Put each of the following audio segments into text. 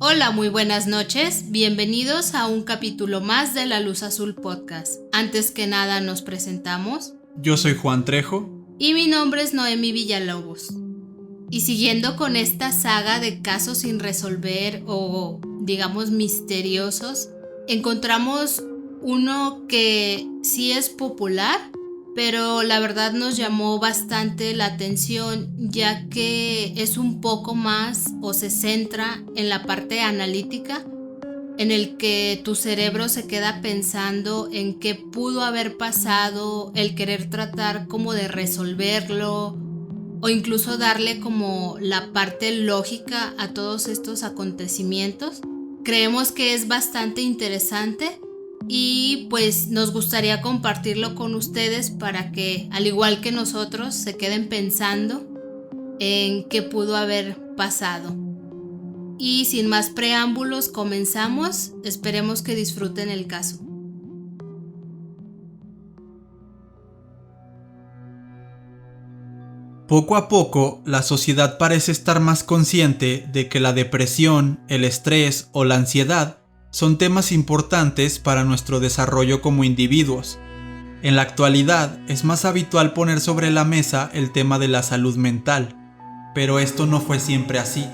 Hola, muy buenas noches. Bienvenidos a un capítulo más de La Luz Azul Podcast. Antes que nada nos presentamos. Yo soy Juan Trejo. Y mi nombre es Noemi Villalobos. Y siguiendo con esta saga de casos sin resolver o digamos misteriosos, encontramos uno que sí es popular, pero la verdad nos llamó bastante la atención, ya que es un poco más o se centra en la parte analítica, en el que tu cerebro se queda pensando en qué pudo haber pasado, el querer tratar como de resolverlo o incluso darle como la parte lógica a todos estos acontecimientos. Creemos que es bastante interesante y pues nos gustaría compartirlo con ustedes para que, al igual que nosotros, se queden pensando en qué pudo haber pasado. Y sin más preámbulos, comenzamos. Esperemos que disfruten el caso. Poco a poco, la sociedad parece estar más consciente de que la depresión, el estrés o la ansiedad son temas importantes para nuestro desarrollo como individuos. En la actualidad, es más habitual poner sobre la mesa el tema de la salud mental, pero esto no fue siempre así.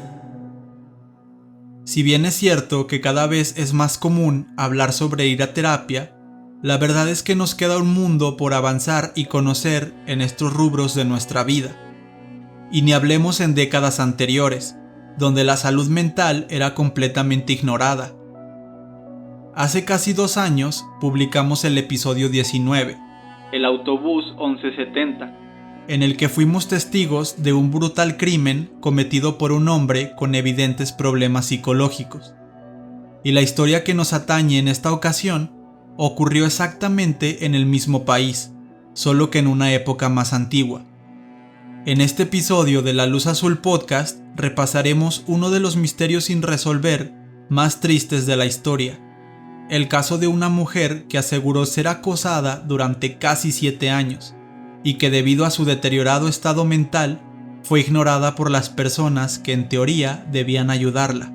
Si bien es cierto que cada vez es más común hablar sobre ir a terapia, la verdad es que nos queda un mundo por avanzar y conocer en estos rubros de nuestra vida. Y ni hablemos en décadas anteriores, donde la salud mental era completamente ignorada. Hace casi 2 años publicamos el episodio 19, El autobús 1170, en el que fuimos testigos de un brutal crimen cometido por un hombre con evidentes problemas psicológicos. Y la historia que nos atañe en esta ocasión ocurrió exactamente en el mismo país, solo que en una época más antigua. En este episodio de La Luz Azul Podcast repasaremos uno de los misterios sin resolver más tristes de la historia. El caso de una mujer que aseguró ser acosada durante casi 7 años y que debido a su deteriorado estado mental fue ignorada por las personas que en teoría debían ayudarla.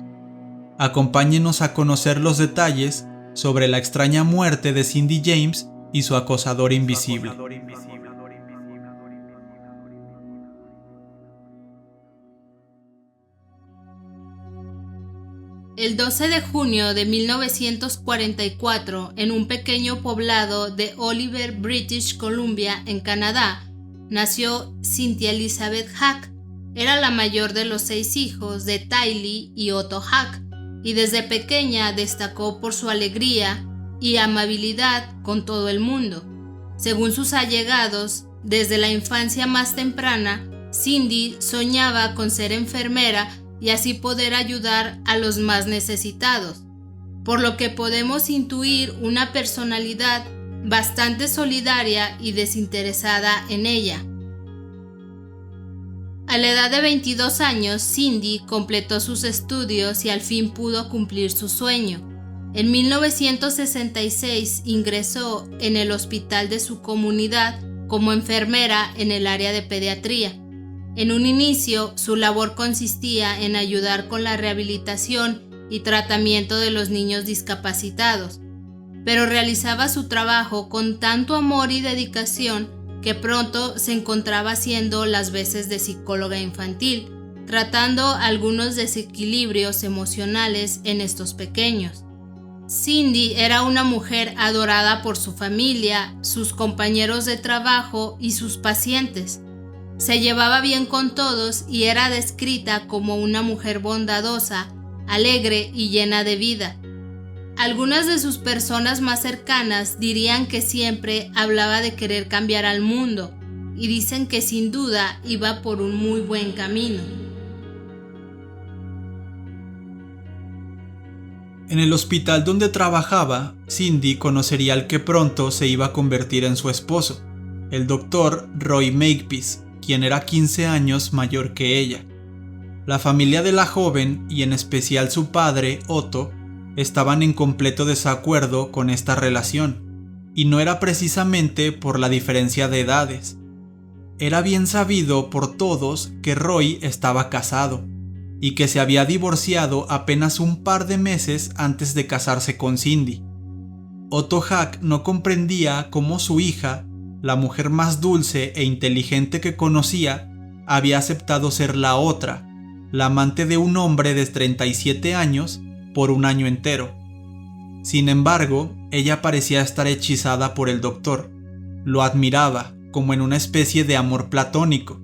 Acompáñenos a conocer los detalles sobre la extraña muerte de Cindy James y su acosador invisible. El 12 de junio de 1944, en un pequeño poblado de Oliver, British Columbia, en Canadá, nació Cynthia Elizabeth Hack. Era la mayor de los 6 hijos de Tylee y Otto Hack, y desde pequeña destacó por su alegría y amabilidad con todo el mundo. Según sus allegados, desde la infancia más temprana, Cindy soñaba con ser enfermera y así poder ayudar a los más necesitados, por lo que podemos intuir una personalidad bastante solidaria y desinteresada en ella. A la edad de 22 años, Cindy completó sus estudios y al fin pudo cumplir su sueño. En 1966 ingresó en el hospital de su comunidad como enfermera en el área de pediatría. En un inicio, su labor consistía en ayudar con la rehabilitación y tratamiento de los niños discapacitados, pero realizaba su trabajo con tanto amor y dedicación que pronto se encontraba haciendo las veces de psicóloga infantil, tratando algunos desequilibrios emocionales en estos pequeños. Cindy era una mujer adorada por su familia, sus compañeros de trabajo y sus pacientes. Se llevaba bien con todos y era descrita como una mujer bondadosa, alegre y llena de vida. Algunas de sus personas más cercanas dirían que siempre hablaba de querer cambiar al mundo y dicen que sin duda iba por un muy buen camino. En el hospital donde trabajaba, Cindy conocería al que pronto se iba a convertir en su esposo, el doctor Roy Makepeace, quien era 15 años mayor que ella. La familia de la joven, y en especial su padre, Otto, estaban en completo desacuerdo con esta relación, y no era precisamente por la diferencia de edades. Era bien sabido por todos que Roy estaba casado. y que se había divorciado apenas un par de meses antes de casarse con Cindy. Otto Hack no comprendía cómo su hija, la mujer más dulce e inteligente que conocía, había aceptado ser la otra, la amante de un hombre de 37 años, por un año entero. Sin embargo, ella parecía estar hechizada por el doctor. Lo admiraba, como en una especie de amor platónico.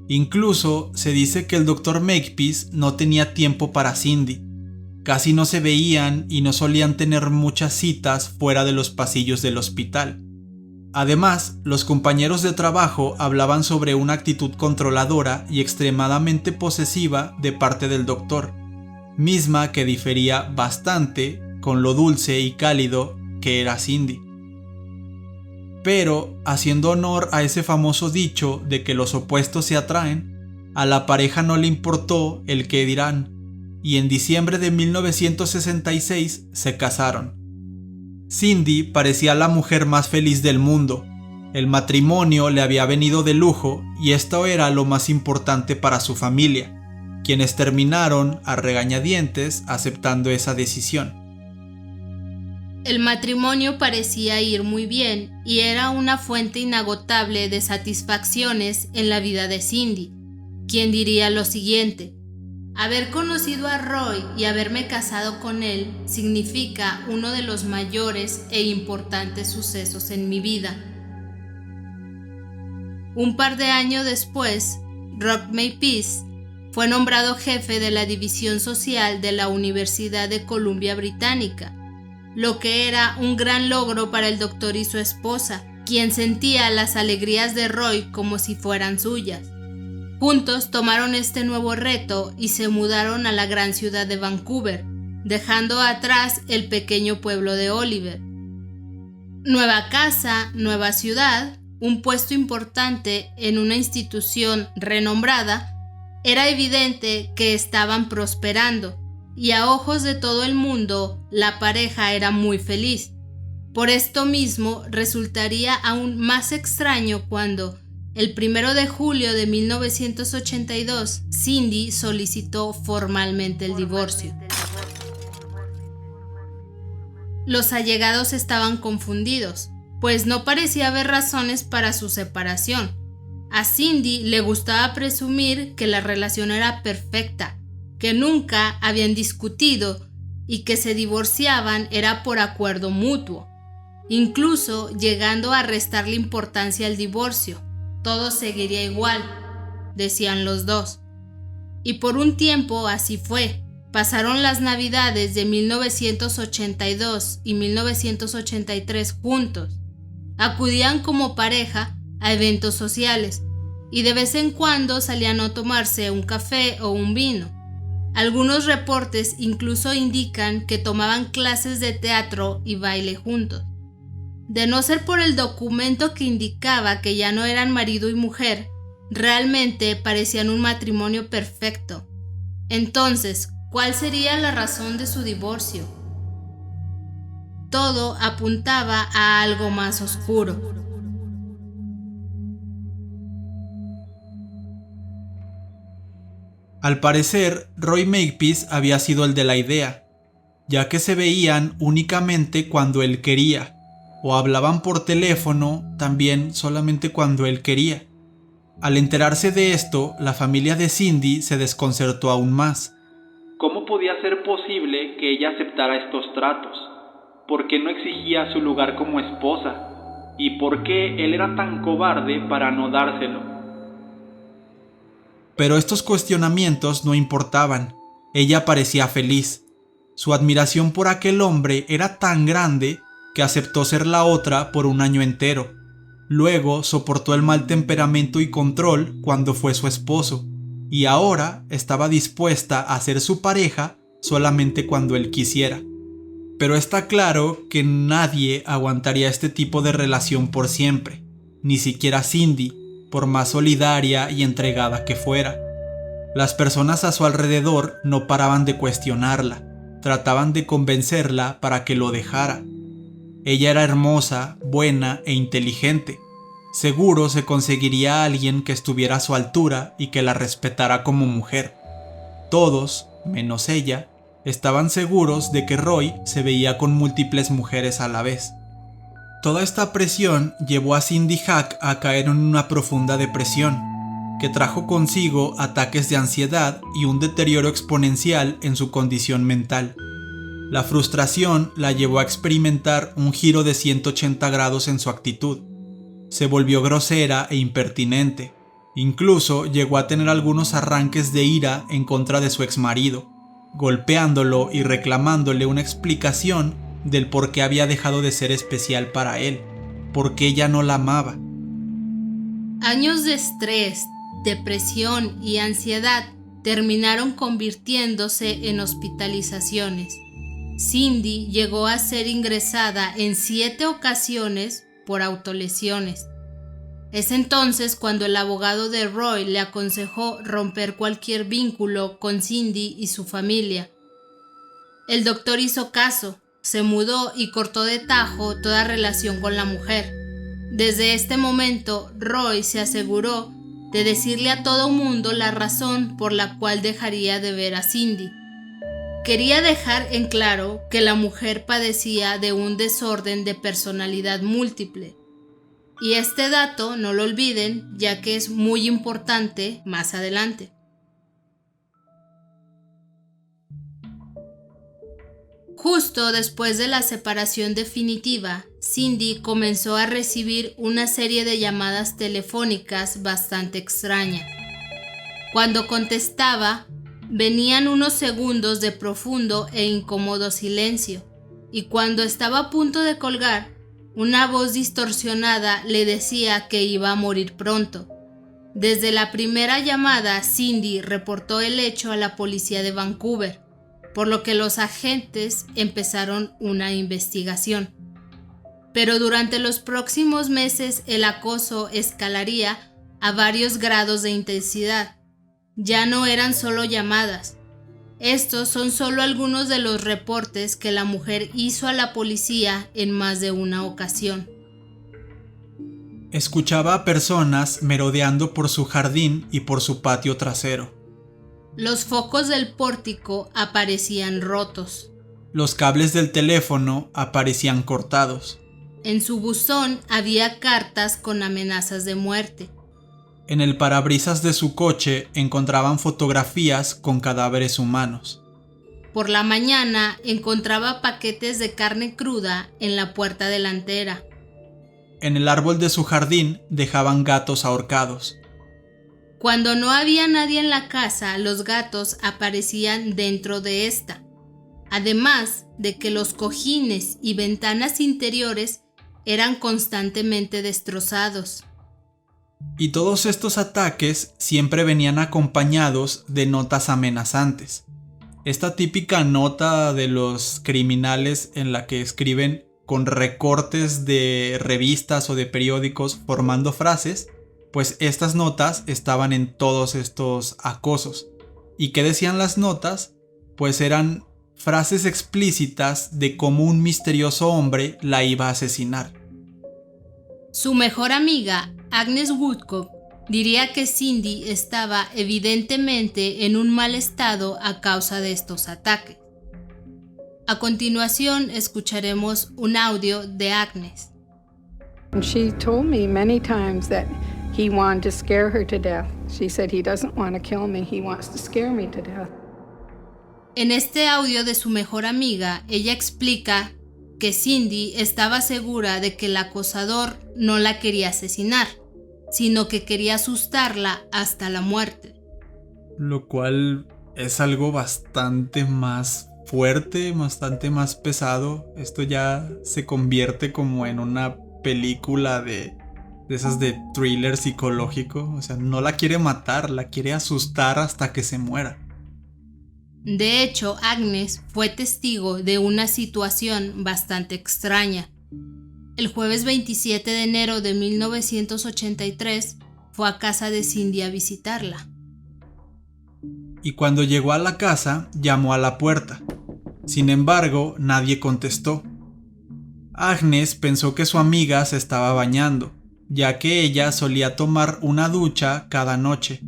Incluso se dice que el Dr. Makepeace no tenía tiempo para Cindy. Casi no se veían y no solían tener muchas citas fuera de los pasillos del hospital. Además, los compañeros de trabajo hablaban sobre una actitud controladora y extremadamente posesiva de parte del doctor, misma que difería bastante con lo dulce y cálido que era Cindy. Pero, haciendo honor a ese famoso dicho de que los opuestos se atraen, a la pareja no le importó el qué dirán, y en diciembre de 1966 se casaron. Cindy parecía la mujer más feliz del mundo. El matrimonio le había venido de lujo y esto era lo más importante para su familia, quienes terminaron a regañadientes aceptando esa decisión. El matrimonio parecía ir muy bien y era una fuente inagotable de satisfacciones en la vida de Cindy, quien diría lo siguiente: haber conocido a Roy y haberme casado con él significa uno de los mayores e importantes sucesos en mi vida. Un par de años después, Rock Makepeace fue nombrado jefe de la división social de la Universidad de Columbia Británica, lo que era un gran logro para el doctor y su esposa, quien sentía las alegrías de Roy como si fueran suyas. Juntos tomaron este nuevo reto y se mudaron a la gran ciudad de Vancouver, dejando atrás el pequeño pueblo de Oliver. Nueva casa, nueva ciudad, un puesto importante en una institución renombrada. Era evidente que estaban prosperando, y a ojos de todo el mundo, la pareja era muy feliz. Por esto mismo, resultaría aún más extraño cuando, el 1 de julio de 1982, Cindy solicitó formalmente el divorcio. Los allegados estaban confundidos, pues no parecía haber razones para su separación. A Cindy le gustaba presumir que la relación era perfecta, que nunca habían discutido y que se divorciaban era por acuerdo mutuo, incluso llegando a restarle importancia al divorcio. Todo seguiría igual, decían los dos. Y por un tiempo así fue. Pasaron las navidades de 1982 y 1983 juntos. Acudían como pareja a eventos sociales y de vez en cuando salían a tomarse un café o un vino. Algunos reportes incluso indican que tomaban clases de teatro y baile juntos. De no ser por el documento que indicaba que ya no eran marido y mujer, realmente parecían un matrimonio perfecto. Entonces, ¿cuál sería la razón de su divorcio? Todo apuntaba a algo más oscuro. Al parecer, Roy Makepeace había sido el de la idea, ya que se veían únicamente cuando él quería, o hablaban por teléfono también solamente cuando él quería. Al enterarse de esto, la familia de Cindy se desconcertó aún más. ¿Cómo podía ser posible que ella aceptara estos tratos? ¿Por qué no exigía su lugar como esposa? ¿Y por qué él era tan cobarde para no dárselo? Pero estos cuestionamientos no importaban. Ella parecía feliz. Su admiración por aquel hombre era tan grande que aceptó ser la otra por un año entero. Luego soportó el mal temperamento y control cuando fue su esposo, y ahora estaba dispuesta a ser su pareja solamente cuando él quisiera. Pero está claro que nadie aguantaría este tipo de relación por siempre, ni siquiera Cindy, por más solidaria y entregada que fuera. Las personas a su alrededor no paraban de cuestionarla, trataban de convencerla para que lo dejara. Ella era hermosa, buena e inteligente. Seguro se conseguiría a alguien que estuviera a su altura y que la respetara como mujer. Todos, menos ella, estaban seguros de que Roy se veía con múltiples mujeres a la vez. Toda esta presión llevó a Cindy Hack a caer en una profunda depresión, que trajo consigo ataques de ansiedad y un deterioro exponencial en su condición mental. La frustración la llevó a experimentar un giro de 180 grados en su actitud. Se volvió grosera e impertinente. Incluso llegó a tener algunos arranques de ira en contra de su exmarido, golpeándolo y reclamándole una explicación del por qué había dejado de ser especial para él, por qué ella no la amaba. Años de estrés, depresión y ansiedad terminaron convirtiéndose en hospitalizaciones. Cindy llegó a ser ingresada en 7 ocasiones por autolesiones. Es entonces cuando el abogado de Roy le aconsejó romper cualquier vínculo con Cindy y su familia. El doctor hizo caso, se mudó y cortó de tajo toda relación con la mujer. Desde este momento, Roy se aseguró de decirle a todo mundo la razón por la cual dejaría de ver a Cindy. Quería dejar en claro que la mujer padecía de un desorden de personalidad múltiple. Y este dato no lo olviden, ya que es muy importante más adelante. Justo después de la separación definitiva, Cindy comenzó a recibir una serie de llamadas telefónicas bastante extrañas. Cuando contestaba, venían unos segundos de profundo e incómodo silencio, y cuando estaba a punto de colgar, una voz distorsionada le decía que iba a morir pronto. Desde la primera llamada, Cindy reportó el hecho a la policía de Vancouver, por lo que los agentes empezaron una investigación. Pero durante los próximos meses el acoso escalaría a varios grados de intensidad. Ya no eran solo llamadas. Estos son solo algunos de los reportes que la mujer hizo a la policía en más de una ocasión. Escuchaba a personas merodeando por su jardín y por su patio trasero. Los focos del pórtico aparecían rotos. Los cables del teléfono aparecían cortados. En su buzón había cartas con amenazas de muerte. En el parabrisas de su coche encontraban fotografías con cadáveres humanos. Por la mañana encontraba paquetes de carne cruda en la puerta delantera. En el árbol de su jardín dejaban gatos ahorcados. Cuando no había nadie en la casa, los gatos aparecían dentro de esta. Además de que los cojines y ventanas interiores eran constantemente destrozados. Y todos estos ataques siempre venían acompañados de notas amenazantes. Esta típica nota de los criminales en la que escriben con recortes de revistas o de periódicos formando frases, pues estas notas estaban en todos estos acosos. ¿Y qué decían las notas? Pues eran frases explícitas de cómo un misterioso hombre la iba a asesinar. Su mejor amiga, Agnes Woodcock, diría que Cindy estaba evidentemente en un mal estado a causa de estos ataques. A continuación escucharemos un audio de Agnes. She told me many times that he wanted to scare her to death. She said he doesn't want to kill me, he wants to scare me to death. En este audio de su mejor amiga, ella explica que Cindy estaba segura de que el acosador no la quería asesinar, sino que quería asustarla hasta la muerte. Lo cual es algo bastante más fuerte, bastante más pesado. Esto ya se convierte como en una película de esas de thriller psicológico. O sea, no la quiere matar, la quiere asustar hasta que se muera. De hecho, Agnes fue testigo de una situación bastante extraña. El jueves 27 de enero de 1983 fue a casa de Cindy a visitarla. Y cuando llegó a la casa, llamó a la puerta. Sin embargo, nadie contestó. Agnes pensó que su amiga se estaba bañando, ya que ella solía tomar una ducha cada noche.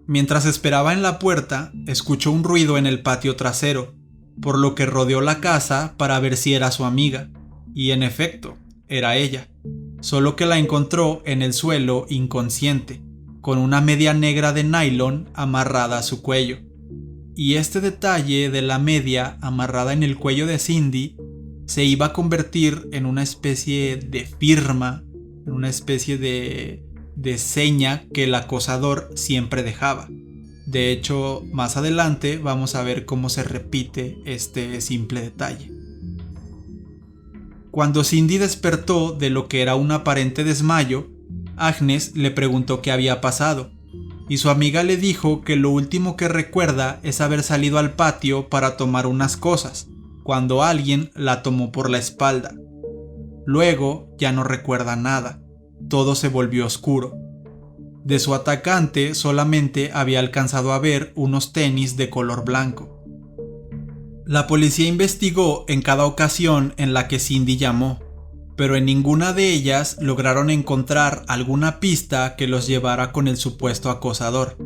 Mientras esperaba en la puerta, escuchó un ruido en el patio trasero, por lo que rodeó la casa para ver si era su amiga, y en efecto, era ella, solo que la encontró en el suelo inconsciente, con una media negra de nylon amarrada a su cuello. Y este detalle de la media amarrada en el cuello de Cindy se iba a convertir en una especie de firma, en una especie de seña que el acosador siempre dejaba. De hecho, más adelante vamos a ver cómo se repite este simple detalle. Cuando Cindy despertó de lo que era un aparente desmayo, Agnes le preguntó qué había pasado, y su amiga le dijo que lo último que recuerda es haber salido al patio para tomar unas cosas, cuando alguien la tomó por la espalda. Luego ya no recuerda nada, todo se volvió oscuro. De su atacante solamente había alcanzado a ver unos tenis de color blanco. La policía investigó en cada ocasión en la que Cindy llamó, pero en ninguna de ellas lograron encontrar alguna pista que los llevara con el supuesto acosador.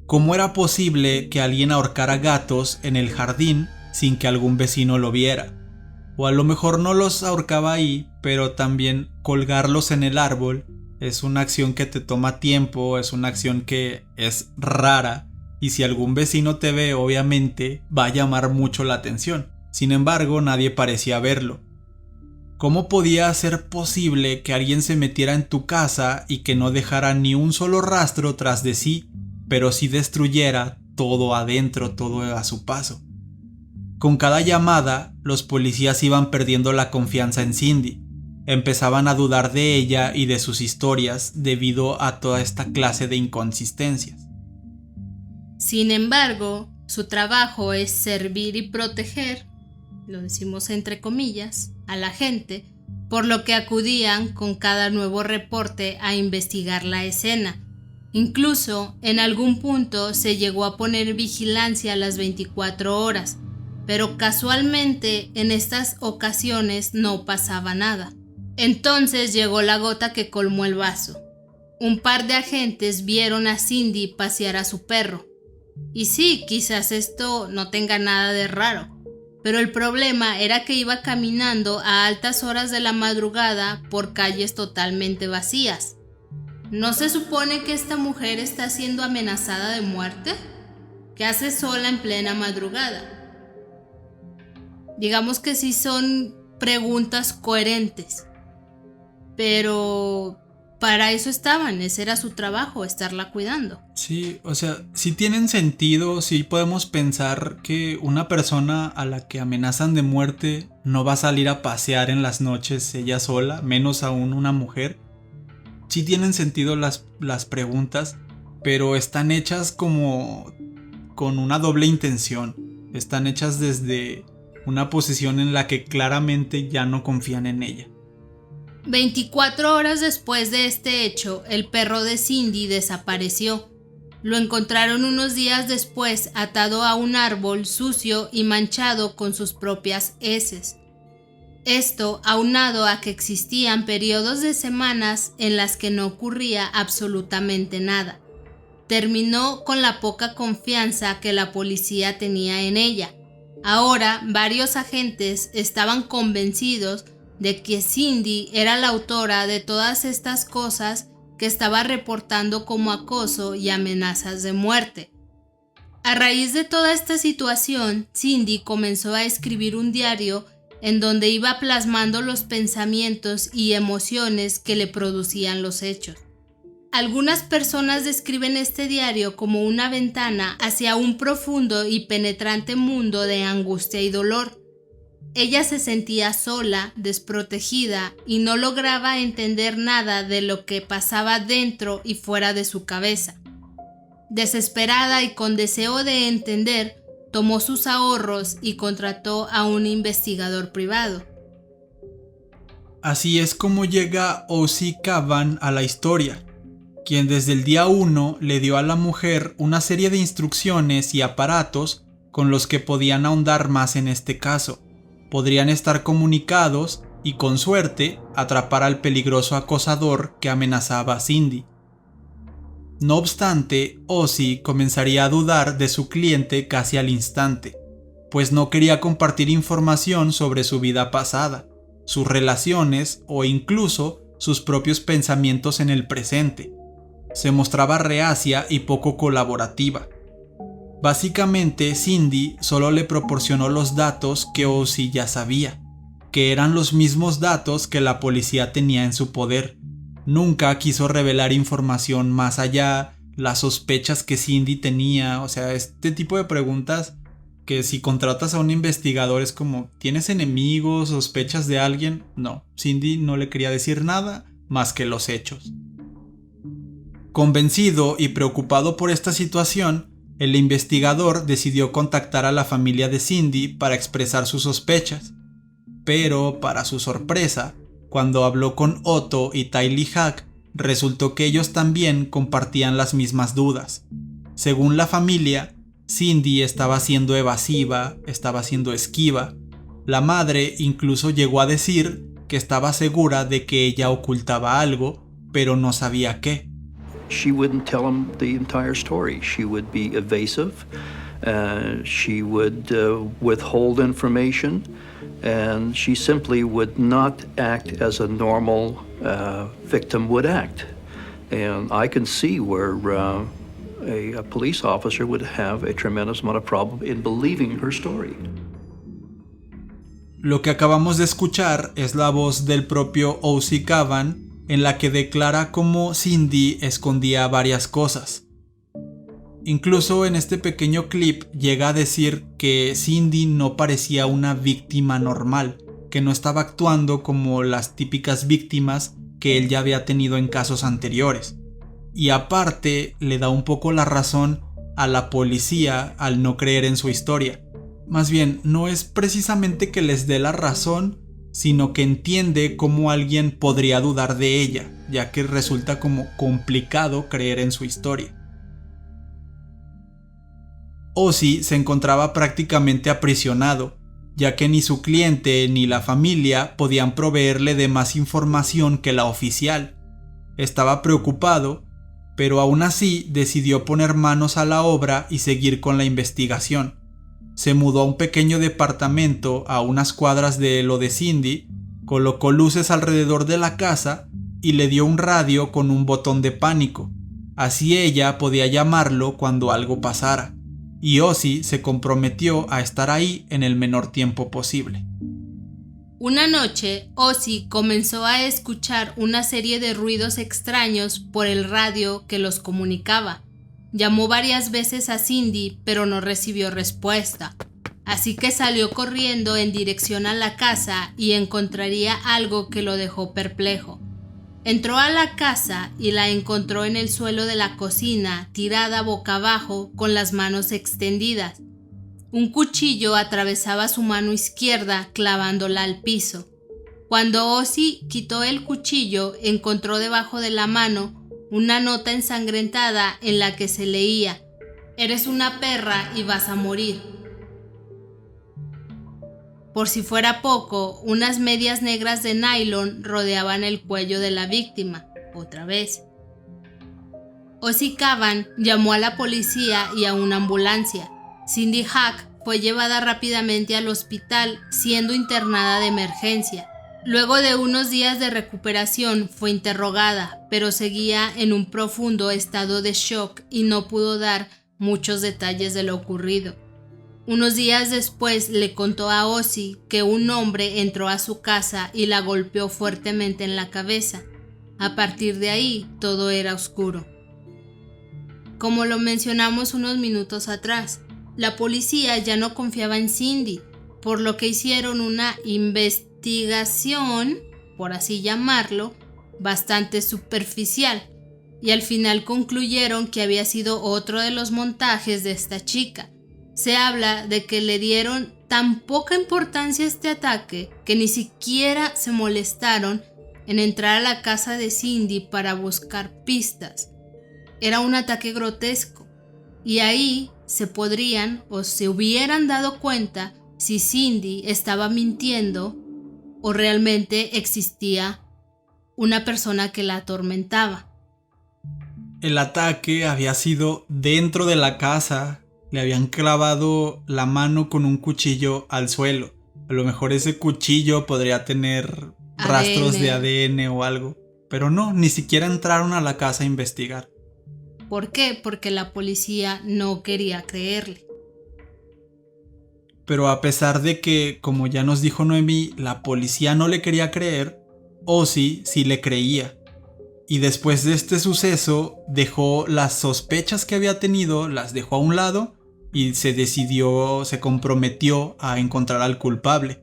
¿Cómo era posible que alguien ahorcara gatos en el jardín sin que algún vecino lo viera? O a lo mejor no los ahorcaba ahí, pero también colgarlos en el árbol es una acción que te toma tiempo, es una acción que es rara, y si algún vecino te ve, obviamente va a llamar mucho la atención. Sin embargo, nadie parecía verlo. ¿Cómo podía ser posible que alguien se metiera en tu casa y que no dejara ni un solo rastro tras de sí, pero sí destruyera todo adentro, todo a su paso? Con cada llamada, los policías iban perdiendo la confianza en Cindy. Empezaban a dudar de ella y de sus historias debido a toda esta clase de inconsistencias. Sin embargo, su trabajo es servir y proteger, lo decimos entre comillas, a la gente, por lo que acudían con cada nuevo reporte a investigar la escena. Incluso, en algún punto se llegó a poner vigilancia a las 24 horas, pero casualmente en estas ocasiones no pasaba nada. Entonces llegó la gota que colmó el vaso. Un par de agentes vieron a Cindy pasear a su perro. Y sí, quizás esto no tenga nada de raro, pero el problema era que iba caminando a altas horas de la madrugada por calles totalmente vacías. ¿No se supone que esta mujer está siendo amenazada de muerte? ¿Qué hace sola en plena madrugada? Digamos que sí son preguntas coherentes, pero para eso estaban, ese era su trabajo, estarla cuidando. Sí, o sea, sí tienen sentido, sí podemos pensar que una persona a la que amenazan de muerte no va a salir a pasear en las noches ella sola, menos aún una mujer. Sí tienen sentido las preguntas, pero están hechas como con una doble intención. Están hechas desde una posición en la que claramente ya no confían en ella. 24 horas después de este hecho, el perro de Cindy desapareció. Lo encontraron unos días después atado a un árbol sucio y manchado con sus propias heces. Esto aunado a que existían periodos de semanas en las que no ocurría absolutamente nada. Terminó con la poca confianza que la policía tenía en ella. Ahora, varios agentes estaban convencidos de que Cindy era la autora de todas estas cosas que estaba reportando como acoso y amenazas de muerte. A raíz de toda esta situación, Cindy comenzó a escribir un diario en donde iba plasmando los pensamientos y emociones que le producían los hechos. Algunas personas describen este diario como una ventana hacia un profundo y penetrante mundo de angustia y dolor. Ella se sentía sola, desprotegida y no lograba entender nada de lo que pasaba dentro y fuera de su cabeza. Desesperada y con deseo de entender, tomó sus ahorros y contrató a un investigador privado. Así es como llega O.C. Cavan a la historia, quien desde el día 1 le dio a la mujer una serie de instrucciones y aparatos con los que podían ahondar más en este caso. Podrían estar comunicados y, con suerte, atrapar al peligroso acosador que amenazaba a Cindy. No obstante, Ozzy comenzaría a dudar de su cliente casi al instante, pues no quería compartir información sobre su vida pasada, sus relaciones o incluso sus propios pensamientos en el presente. Se mostraba reacia y poco colaborativa. Básicamente, Cindy solo le proporcionó los datos que Ozzy ya sabía, que eran los mismos datos que la policía tenía en su poder. Nunca quiso revelar información más allá, las sospechas que Cindy tenía, o sea, este tipo de preguntas que si contratas a un investigador es como, ¿tienes enemigos, sospechas de alguien? No, Cindy no le quería decir nada más que los hechos. Convencido y preocupado por esta situación, el investigador decidió contactar a la familia de Cindy para expresar sus sospechas. Pero, para su sorpresa, cuando habló con Otto y Tylee Hack, resultó que ellos también compartían las mismas dudas. Según la familia, Cindy estaba siendo evasiva, estaba siendo esquiva. La madre incluso llegó a decir que estaba segura de que ella ocultaba algo, pero no sabía qué. She wouldn't tell him the entire story. She would be evasive. She would withhold information. And she simply would not act as a normal victim would act. And I can see where a police officer would have a tremendous amount of problem in believing her story. Lo que acabamos de escuchar es la voz del propio Ozzy Cavan, en la que declara cómo Cindy escondía varias cosas. Incluso en este pequeño clip llega a decir que Cindy no parecía una víctima normal, que no estaba actuando como las típicas víctimas que él ya había tenido en casos anteriores. Y aparte le da un poco la razón a la policía al no creer en su historia. Más bien, no es precisamente que les dé la razón, sino que entiende cómo alguien podría dudar de ella, ya que resulta como complicado creer en su historia. Ozzy se encontraba prácticamente aprisionado, ya que ni su cliente ni la familia podían proveerle de más información que la oficial. Estaba preocupado, pero aún así decidió poner manos a la obra y seguir con la investigación. Se mudó a un pequeño departamento a unas cuadras de lo de Cindy, colocó luces alrededor de la casa y le dio un radio con un botón de pánico. Así ella podía llamarlo cuando algo pasara. Y Ozzy se comprometió a estar ahí en el menor tiempo posible. Una noche, Ozzy comenzó a escuchar una serie de ruidos extraños por el radio que los comunicaba. Llamó varias veces a Cindy, pero no recibió respuesta. Así que salió corriendo en dirección a la casa y encontraría algo que lo dejó perplejo. Entró a la casa y la encontró en el suelo de la cocina, tirada boca abajo, con las manos extendidas. Un cuchillo atravesaba su mano izquierda, clavándola al piso. Cuando Ozzy quitó el cuchillo, encontró debajo de la mano una nota ensangrentada en la que se leía: «Eres una perra y vas a morir». Por si fuera poco, unas medias negras de nylon rodeaban el cuello de la víctima, otra vez. Ozzy Cavan llamó a la policía y a una ambulancia. Cindy Hack fue llevada rápidamente al hospital, siendo internada de emergencia. Luego de unos días de recuperación fue interrogada, pero seguía en un profundo estado de shock y no pudo dar muchos detalles de lo ocurrido. Unos días después le contó a Ozzy que un hombre entró a su casa y la golpeó fuertemente en la cabeza. A partir de ahí, todo era oscuro. Como lo mencionamos unos minutos atrás, la policía ya no confiaba en Cindy, por lo que hicieron una investigación, por así llamarlo, bastante superficial, y al final concluyeron que había sido otro de los montajes de esta chica. Se habla de que le dieron tan poca importancia a este ataque que ni siquiera se molestaron en entrar a la casa de Cindy para buscar pistas. Era un ataque grotesco, y ahí se podrían o se hubieran dado cuenta si Cindy estaba mintiendo o realmente existía una persona que la atormentaba. El ataque había sido dentro de la casa. Le habían clavado la mano con un cuchillo al suelo. A lo mejor ese cuchillo podría tener rastros de ADN o algo. Pero no, ni siquiera entraron a la casa a investigar. ¿Por qué? Porque la policía no quería creerle. Pero a pesar de que, como ya nos dijo Noemí, la policía no le quería creer, Ozzy sí le creía. Y después de este suceso, dejó las sospechas que había tenido, las dejó a un lado y se comprometió a encontrar al culpable.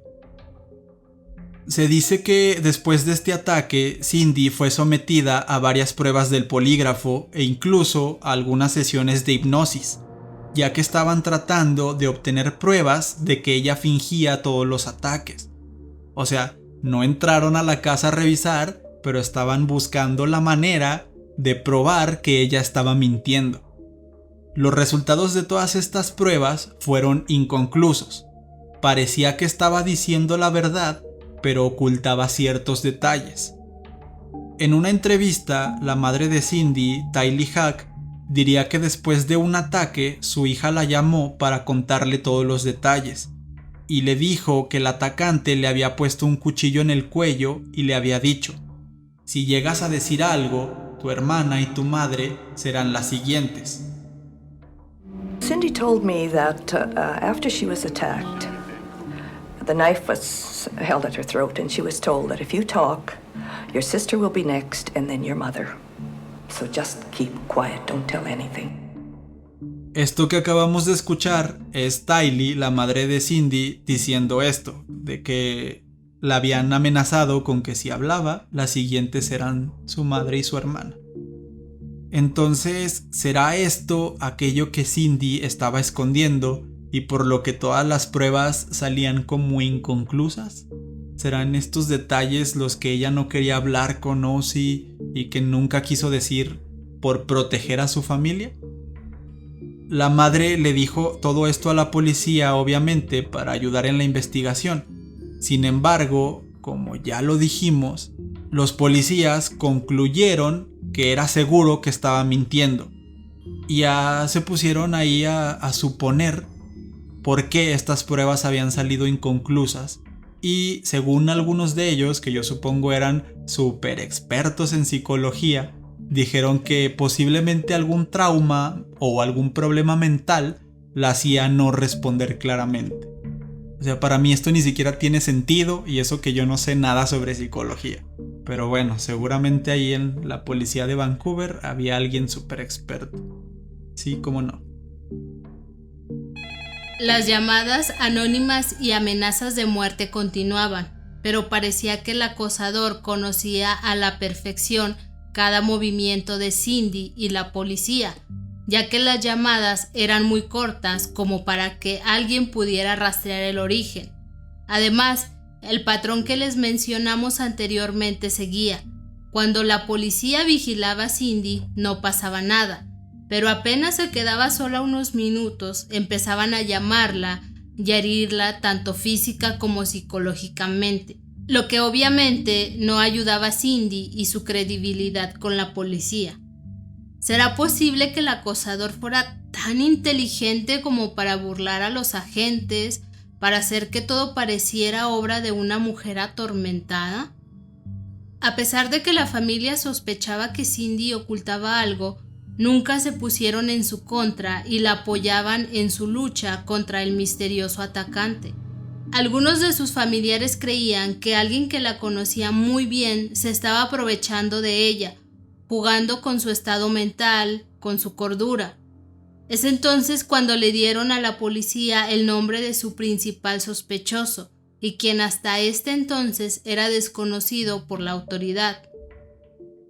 Se dice que después de este ataque, Cindy fue sometida a varias pruebas del polígrafo e incluso a algunas sesiones de hipnosis, ya que estaban tratando de obtener pruebas de que ella fingía todos los ataques. O sea, no entraron a la casa a revisar, pero estaban buscando la manera de probar que ella estaba mintiendo. Los resultados de todas estas pruebas fueron inconclusos. Parecía que estaba diciendo la verdad, pero ocultaba ciertos detalles. En una entrevista, la madre de Cindy, Tylee Hack, diría que después de un ataque, su hija la llamó para contarle todos los detalles, y le dijo que el atacante le había puesto un cuchillo en el cuello y le había dicho: si llegas a decir algo, tu hermana y tu madre serán las siguientes. Cindy told me that after she was attacked, the knife was held at her throat, and she was told that if you talk, your sister will be next, and then your mother. So just keep quiet, don't tell anything. Esto que acabamos de escuchar es Tylee, la madre de Cindy, diciendo esto, de que la habían amenazado con que si hablaba, las siguientes eran su madre y su hermana. Entonces, ¿será esto aquello que Cindy estaba escondiendo y por lo que todas las pruebas salían como inconclusas? ¿Serán estos detalles los que ella no quería hablar con Ozzy y que nunca quiso decir por proteger a su familia? La madre le dijo todo esto a la policía, obviamente, para ayudar en la investigación. Sin embargo, como ya lo dijimos, los policías concluyeron que era seguro que estaba mintiendo. Y ya se pusieron ahí a suponer por qué estas pruebas habían salido inconclusas. Y según algunos de ellos, que yo supongo eran súper expertos en psicología, dijeron que posiblemente algún trauma o algún problema mental la hacía no responder claramente. O sea, para mí esto ni siquiera tiene sentido, y eso que yo no sé nada sobre psicología. Pero bueno, seguramente ahí en la policía de Vancouver había alguien súper experto. Sí, cómo no. Las llamadas anónimas y amenazas de muerte continuaban, pero parecía que el acosador conocía a la perfección cada movimiento de Cindy y la policía, ya que las llamadas eran muy cortas como para que alguien pudiera rastrear el origen. Además, el patrón que les mencionamos anteriormente seguía. Cuando la policía vigilaba a Cindy, no pasaba nada, pero apenas se quedaba sola unos minutos, empezaban a llamarla y a herirla tanto física como psicológicamente, lo que obviamente no ayudaba a Cindy y su credibilidad con la policía. ¿Será posible que el acosador fuera tan inteligente como para burlar a los agentes, para hacer que todo pareciera obra de una mujer atormentada? A pesar de que la familia sospechaba que Cindy ocultaba algo, nunca se pusieron en su contra y la apoyaban en su lucha contra el misterioso atacante. Algunos de sus familiares creían que alguien que la conocía muy bien se estaba aprovechando de ella, jugando con su estado mental, con su cordura. Es entonces cuando le dieron a la policía el nombre de su principal sospechoso, y quien hasta este entonces era desconocido por la autoridad: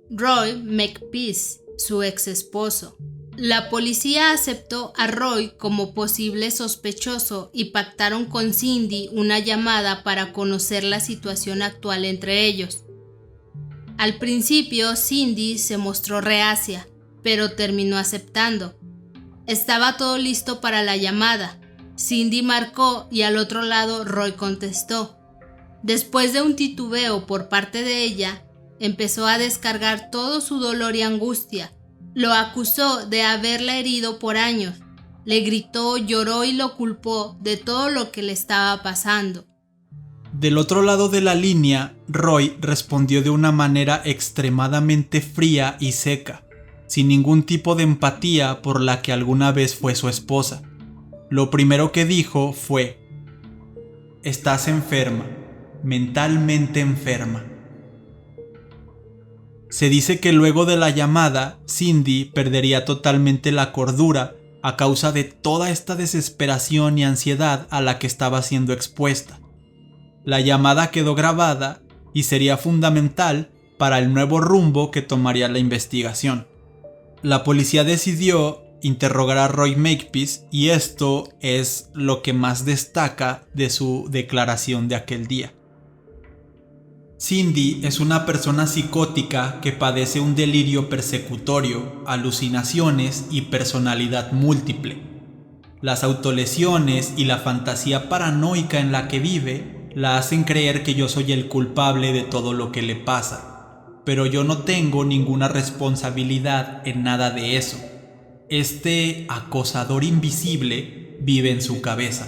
Roy McPeace, su ex esposo. La policía aceptó a Roy como posible sospechoso y pactaron con Cindy una llamada para conocer la situación actual entre ellos. Al principio Cindy se mostró reacia, pero terminó aceptando. Estaba todo listo para la llamada. Cindy marcó y al otro lado Roy contestó. Después de un titubeo por parte de ella, empezó a descargar todo su dolor y angustia. Lo acusó de haberla herido por años. Le gritó, lloró y lo culpó de todo lo que le estaba pasando. Del otro lado de la línea, Roy respondió de una manera extremadamente fría y seca, sin ningún tipo de empatía por la que alguna vez fue su esposa. Lo primero que dijo fue: "Estás enferma, mentalmente enferma". Se dice que luego de la llamada, Cindy perdería totalmente la cordura a causa de toda esta desesperación y ansiedad a la que estaba siendo expuesta. La llamada quedó grabada y sería fundamental para el nuevo rumbo que tomaría la investigación. La policía decidió interrogar a Roy Makepeace y esto es lo que más destaca de su declaración de aquel día. Cindy es una persona psicótica que padece un delirio persecutorio, alucinaciones y personalidad múltiple. Las autolesiones y la fantasía paranoica en la que vive la hacen creer que yo soy el culpable de todo lo que le pasa, pero yo no tengo ninguna responsabilidad en nada de eso. Este acosador invisible vive en su cabeza.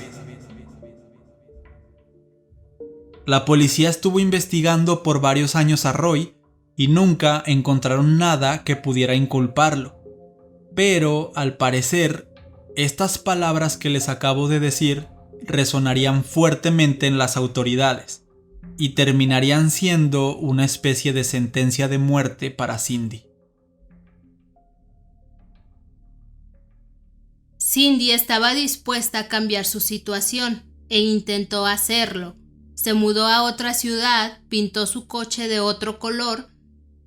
La policía estuvo investigando por varios años a Roy y nunca encontraron nada que pudiera inculparlo. Pero, al parecer, estas palabras que les acabo de decir resonarían fuertemente en las autoridades y terminarían siendo una especie de sentencia de muerte para Cindy. Cindy estaba dispuesta a cambiar su situación e intentó hacerlo. Se mudó a otra ciudad, pintó su coche de otro color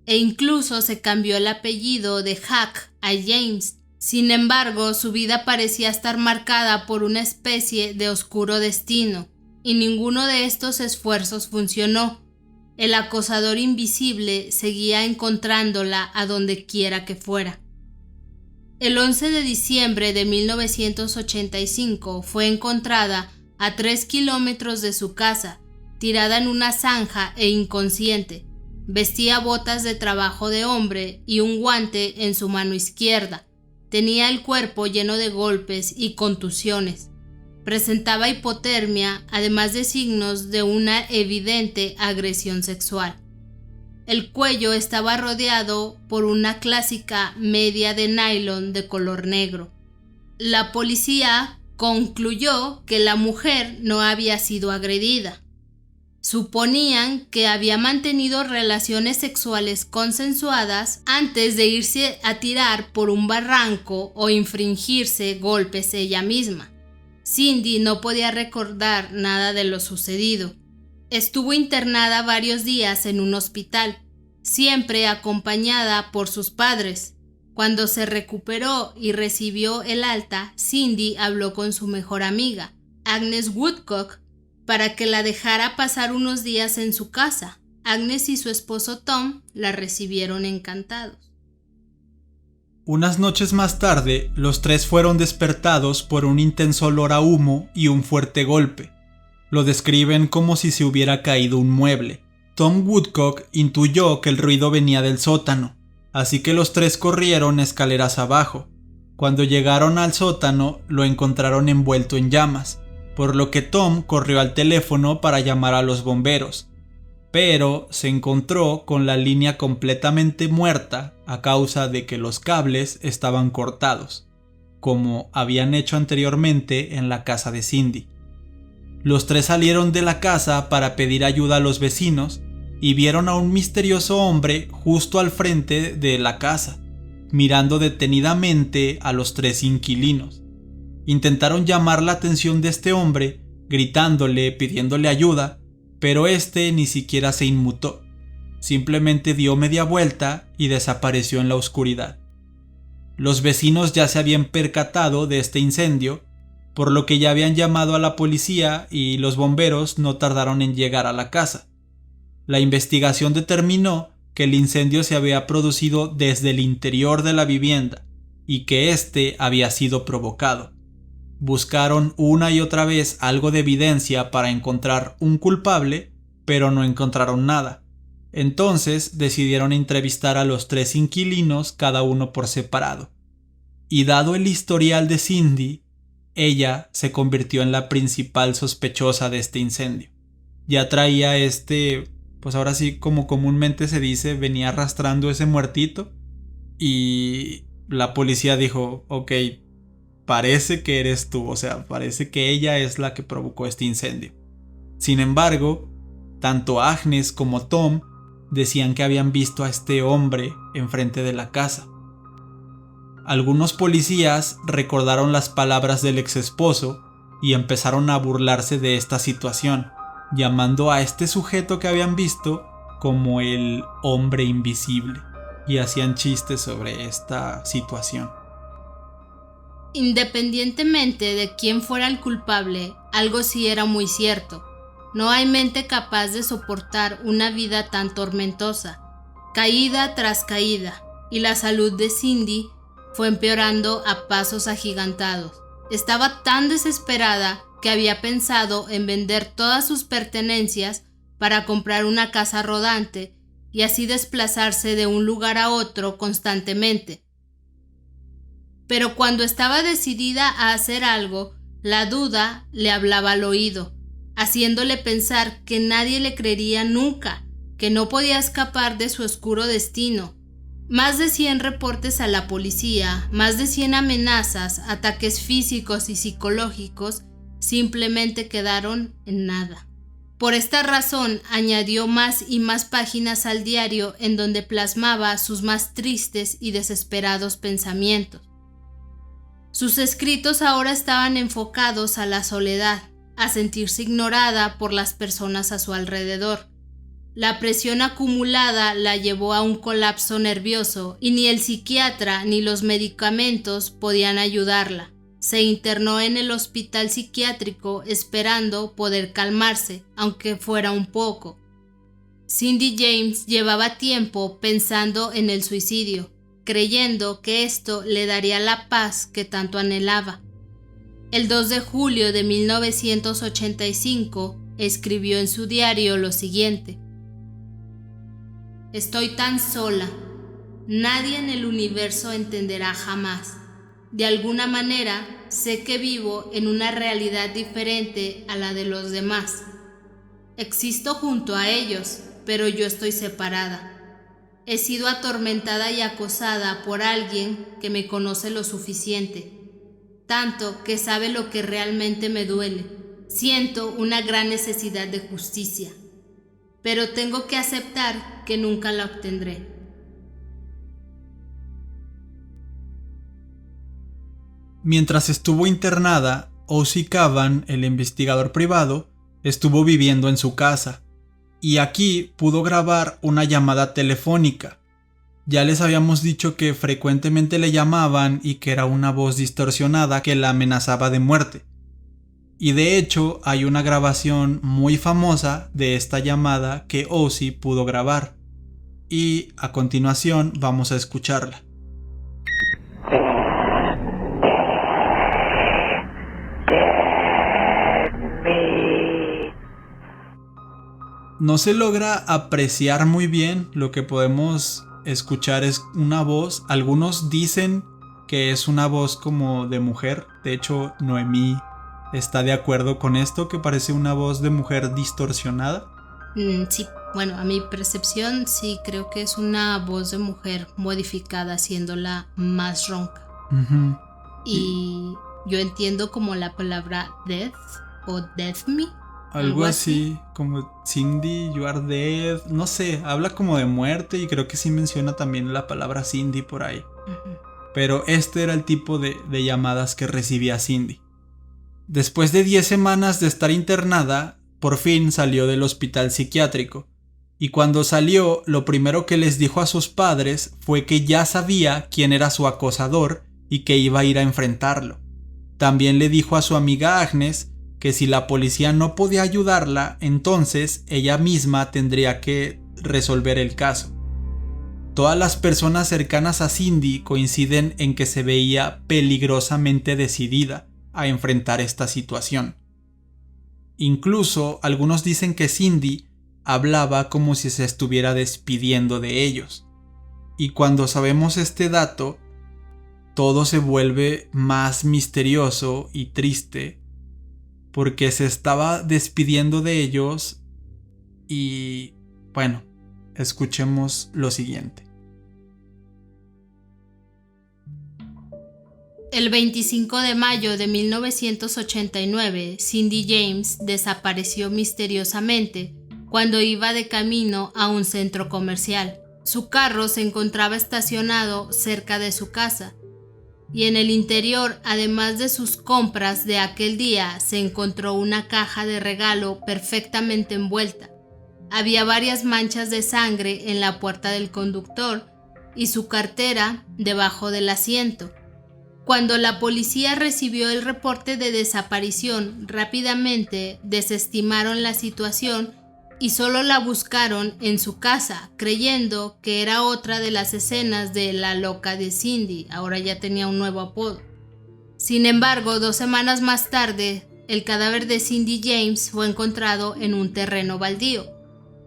e incluso se cambió el apellido de Hack a James. Sin embargo, su vida parecía estar marcada por una especie de oscuro destino, y ninguno de estos esfuerzos funcionó. El acosador invisible seguía encontrándola a donde quiera que fuera. El 11 de diciembre de 1985 fue encontrada a 3 kilómetros de su casa, tirada en una zanja e inconsciente. Vestía botas de trabajo de hombre y un guante en su mano izquierda. Tenía el cuerpo lleno de golpes y contusiones. Presentaba hipotermia, además de signos de una evidente agresión sexual. El cuello estaba rodeado por una clásica media de nylon de color negro. La policía concluyó que la mujer no había sido agredida. Suponían que había mantenido relaciones sexuales consensuadas antes de irse a tirar por un barranco o infringirse golpes ella misma. Cindy no podía recordar nada de lo sucedido. Estuvo internada varios días en un hospital, siempre acompañada por sus padres. Cuando se recuperó y recibió el alta, Cindy habló con su mejor amiga, Agnes Woodcock, para que la dejara pasar unos días en su casa. Agnes y su esposo Tom la recibieron encantados. Unas noches más tarde, los tres fueron despertados por un intenso olor a humo y un fuerte golpe. Lo describen como si se hubiera caído un mueble. Tom Woodcock intuyó que el ruido venía del sótano, así que los tres corrieron escaleras abajo. Cuando llegaron al sótano, lo encontraron envuelto en llamas, por lo que Tom corrió al teléfono para llamar a los bomberos, pero se encontró con la línea completamente muerta a causa de que los cables estaban cortados, como habían hecho anteriormente en la casa de Cindy. Los tres salieron de la casa para pedir ayuda a los vecinos y vieron a un misterioso hombre justo al frente de la casa, mirando detenidamente a los tres inquilinos. Intentaron llamar la atención de este hombre, gritándole, pidiéndole ayuda, pero este ni siquiera se inmutó. Simplemente dio media vuelta y desapareció en la oscuridad. Los vecinos ya se habían percatado de este incendio, por lo que ya habían llamado a la policía y los bomberos no tardaron en llegar a la casa. La investigación determinó que el incendio se había producido desde el interior de la vivienda y que éste había sido provocado. Buscaron una y otra vez algo de evidencia para encontrar un culpable, pero no encontraron nada. Entonces decidieron entrevistar a los 3 inquilinos, cada uno por separado. Y dado el historial de Cindy, ella se convirtió en la principal sospechosa de este incendio. Ya traía pues ahora sí, como comúnmente se dice, venía arrastrando ese muertito. Y la policía dijo, ok, parece que eres tú, o sea, parece que ella es la que provocó este incendio. Sin embargo, tanto Agnes como Tom decían que habían visto a este hombre enfrente de la casa. Algunos policías recordaron las palabras del exesposo y empezaron a burlarse de esta situación, llamando a este sujeto que habían visto como el hombre invisible, y hacían chistes sobre esta situación. Independientemente de quién fuera el culpable, algo sí era muy cierto. No hay mente capaz de soportar una vida tan tormentosa, caída tras caída, y la salud de Cindy fue empeorando a pasos agigantados. Estaba tan desesperada que había pensado en vender todas sus pertenencias para comprar una casa rodante y así desplazarse de un lugar a otro constantemente. Pero cuando estaba decidida a hacer algo, la duda le hablaba al oído, haciéndole pensar que nadie le creería nunca, que no podía escapar de su oscuro destino. Más de 100 reportes a la policía, más de 100 amenazas, ataques físicos y psicológicos simplemente quedaron en nada. Por esta razón añadió más y más páginas al diario en donde plasmaba sus más tristes y desesperados pensamientos. Sus escritos ahora estaban enfocados a la soledad, a sentirse ignorada por las personas a su alrededor. La presión acumulada la llevó a un colapso nervioso y ni el psiquiatra ni los medicamentos podían ayudarla. Se internó en el hospital psiquiátrico esperando poder calmarse, aunque fuera un poco. Cindy James llevaba tiempo pensando en el suicidio, creyendo que esto le daría la paz que tanto anhelaba. El 2 de julio de 1985 escribió en su diario lo siguiente: Estoy tan sola, nadie en el universo entenderá jamás. De alguna manera, sé que vivo en una realidad diferente a la de los demás. Existo junto a ellos, pero yo estoy separada. He sido atormentada y acosada por alguien que me conoce lo suficiente, tanto que sabe lo que realmente me duele. Siento una gran necesidad de justicia, pero tengo que aceptar que nunca la obtendré. Mientras estuvo internada, O.C. Cavan, el investigador privado, estuvo viviendo en su casa, y aquí pudo grabar una llamada telefónica. Ya les habíamos dicho que frecuentemente le llamaban y que era una voz distorsionada que la amenazaba de muerte. Y de hecho hay una grabación muy famosa de esta llamada que O.C. pudo grabar. Y a continuación vamos a escucharla. No se logra apreciar muy bien, lo que podemos escuchar es una voz. Algunos dicen que es una voz como de mujer. De hecho, Noemí está de acuerdo con esto, que parece una voz de mujer distorsionada. Sí, bueno, a mi percepción sí creo que es una voz de mujer modificada, haciéndola más ronca. Uh-huh. Y yo entiendo como la palabra death o death me. Algo así, como Cindy, you are dead. No sé, habla como de muerte y creo que sí menciona también la palabra Cindy por ahí. Uh-huh. Pero este era el tipo de llamadas que recibía Cindy. Después de 10 semanas de estar internada, por fin salió del hospital psiquiátrico. Y cuando salió, lo primero que les dijo a sus padres fue que ya sabía quién era su acosador y que iba a ir a enfrentarlo. También le dijo a su amiga Agnes que si la policía no podía ayudarla, entonces ella misma tendría que resolver el caso. Todas las personas cercanas a Cindy coinciden en que se veía peligrosamente decidida a enfrentar esta situación. Incluso algunos dicen que Cindy hablaba como si se estuviera despidiendo de ellos. Y cuando sabemos este dato, todo se vuelve más misterioso y triste, porque se estaba despidiendo de ellos y, bueno, escuchemos lo siguiente. El 25 de mayo de 1989, Cindy James desapareció misteriosamente cuando iba de camino a un centro comercial. Su carro se encontraba estacionado cerca de su casa y en el interior, además de sus compras de aquel día, se encontró una caja de regalo perfectamente envuelta. Había varias manchas de sangre en la puerta del conductor y su cartera debajo del asiento. Cuando la policía recibió el reporte de desaparición, rápidamente desestimaron la situación y solo la buscaron en su casa, creyendo que era otra de las escenas de La Loca de Cindy. Ahora ya tenía un nuevo apodo. Sin embargo, 2 semanas más tarde, el cadáver de Cindy James fue encontrado en un terreno baldío,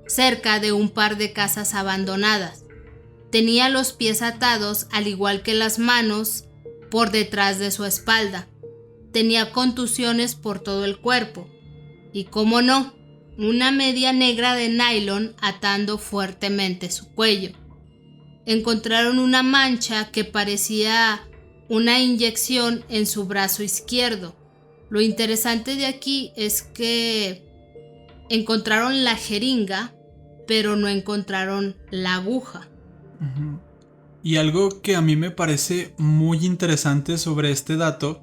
cerca de un par de casas abandonadas. Tenía los pies atados, al igual que las manos, por detrás de su espalda. Tenía contusiones por todo el cuerpo. Y cómo no, una media negra de nylon atando fuertemente su cuello. Encontraron una mancha que parecía una inyección en su brazo izquierdo. Lo interesante de aquí es que encontraron la jeringa, pero no encontraron la aguja. Uh-huh. Y algo que a mí me parece muy interesante sobre este dato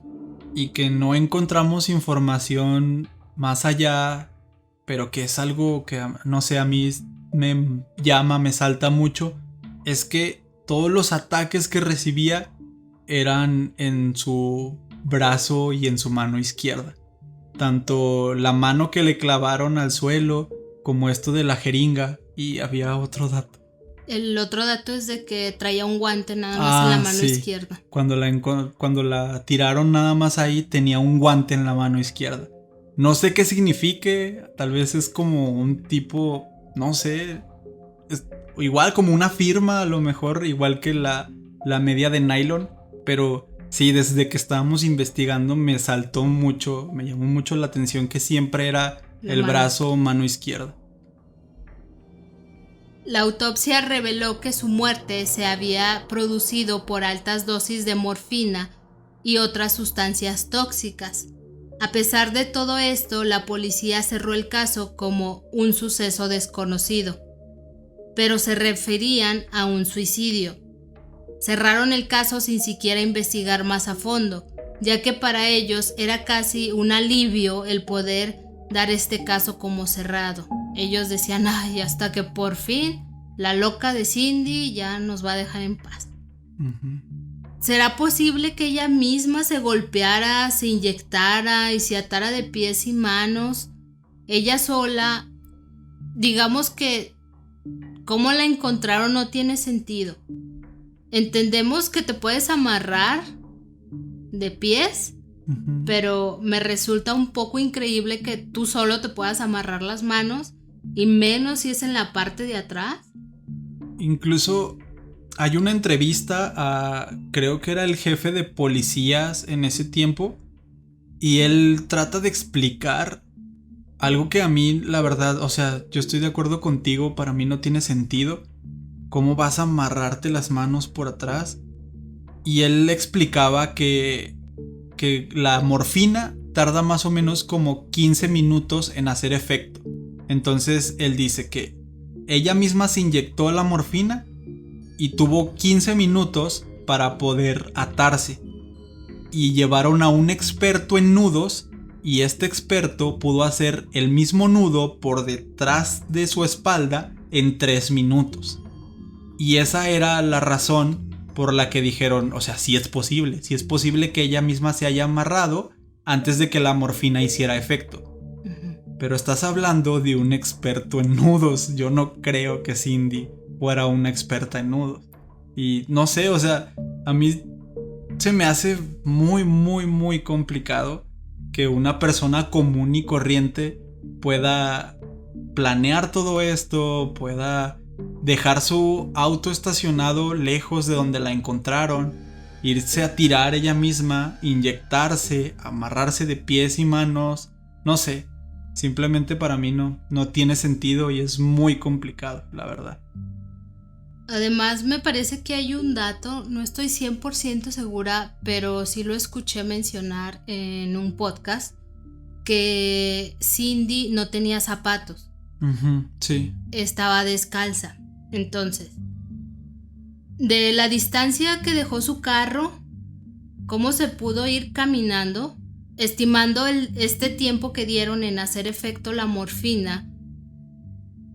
y que no encontramos información más allá, pero que es algo que, no sé, a mí me llama, me salta mucho, es que todos los ataques que recibía eran en su brazo y en su mano izquierda. Tanto la mano que le clavaron al suelo como esto de la jeringa, y había otro dato. El otro dato es de que traía un guante nada más en la mano izquierda. Cuando la tiraron nada más ahí, tenía un guante en la mano izquierda. No sé qué signifique, tal vez es como un tipo, no sé, igual como una firma a lo mejor, igual que la media de nylon, pero sí, desde que estábamos investigando me saltó mucho, me llamó mucho la atención que siempre era el brazo o mano izquierda. La autopsia reveló que su muerte se había producido por altas dosis de morfina y otras sustancias tóxicas. A pesar de todo esto, la policía cerró el caso como un suceso desconocido, pero se referían a un suicidio. Cerraron el caso sin siquiera investigar más a fondo, ya que para ellos era casi un alivio el poder dar este caso como cerrado. Ellos decían, ay, hasta que por fin la loca de Cindy ya nos va a dejar en paz. Uh-huh. ¿Será posible que ella misma se golpeara, se inyectara y se atara de pies y manos? Ella sola, digamos que cómo la encontraron no tiene sentido. Entendemos que te puedes amarrar de pies, uh-huh, pero me resulta un poco increíble que tú solo te puedas amarrar las manos, y menos si es en la parte de atrás. Incluso hay una entrevista a, creo que era el jefe de policías en ese tiempo, y él trata de explicar algo que a mí, la verdad, o sea, yo estoy de acuerdo contigo, para mí no tiene sentido. ¿Cómo vas a amarrarte las manos por atrás? Y él explicaba que la morfina tarda más o menos como 15 minutos en hacer efecto. Entonces él dice que ella misma se inyectó la morfina y tuvo 15 minutos para poder atarse. Y llevaron a un experto en nudos, y este experto pudo hacer el mismo nudo por detrás de su espalda en 3 minutos. Y esa era la razón por la que dijeron, o sea, sí es posible que ella misma se haya amarrado antes de que la morfina hiciera efecto. Pero estás hablando de un experto en nudos. Yo no creo que Cindy fuera una experta en nudos. Y no sé, o sea, a mí se me hace muy, muy, muy complicado que una persona común y corriente pueda planear todo esto, pueda dejar su auto estacionado lejos de donde la encontraron, irse a tirar ella misma, inyectarse, amarrarse de pies y manos, no sé, simplemente para mí no tiene sentido y es muy complicado, la verdad. Además me parece que hay un dato, no estoy 100% segura, pero sí lo escuché mencionar en un podcast, que Cindy no tenía zapatos. Sí. Estaba descalza. Entonces, de la distancia que dejó su carro, cómo se pudo ir caminando, estimando este tiempo que dieron en hacer efecto la morfina,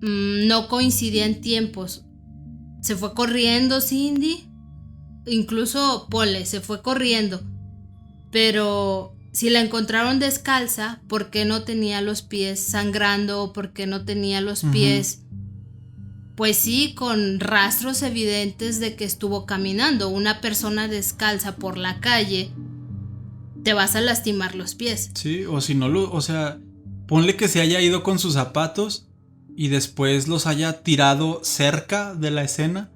no coincidía en tiempos. Se fue corriendo Cindy, incluso Pole se fue corriendo, pero si la encontraron descalza, ¿por qué no tenía los pies sangrando o por qué no tenía los pies? Pues sí, con rastros evidentes de que estuvo caminando. Una persona descalza por la calle, te vas a lastimar los pies. Sí, o si no o sea, ponle que se haya ido con sus zapatos y después los haya tirado cerca de la escena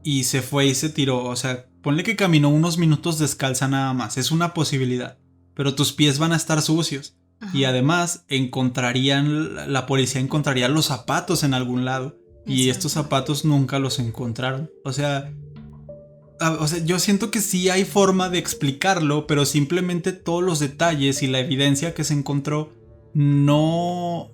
y se fue y se tiró. O sea, ponle que caminó unos minutos descalza nada más. Es una posibilidad. Pero tus pies van a estar sucios. Ajá. Y además la policía encontraría los zapatos en algún lado. Y estos zapatos nunca los encontraron. O sea, yo siento que sí hay forma de explicarlo, pero simplemente todos los detalles y la evidencia que se encontró no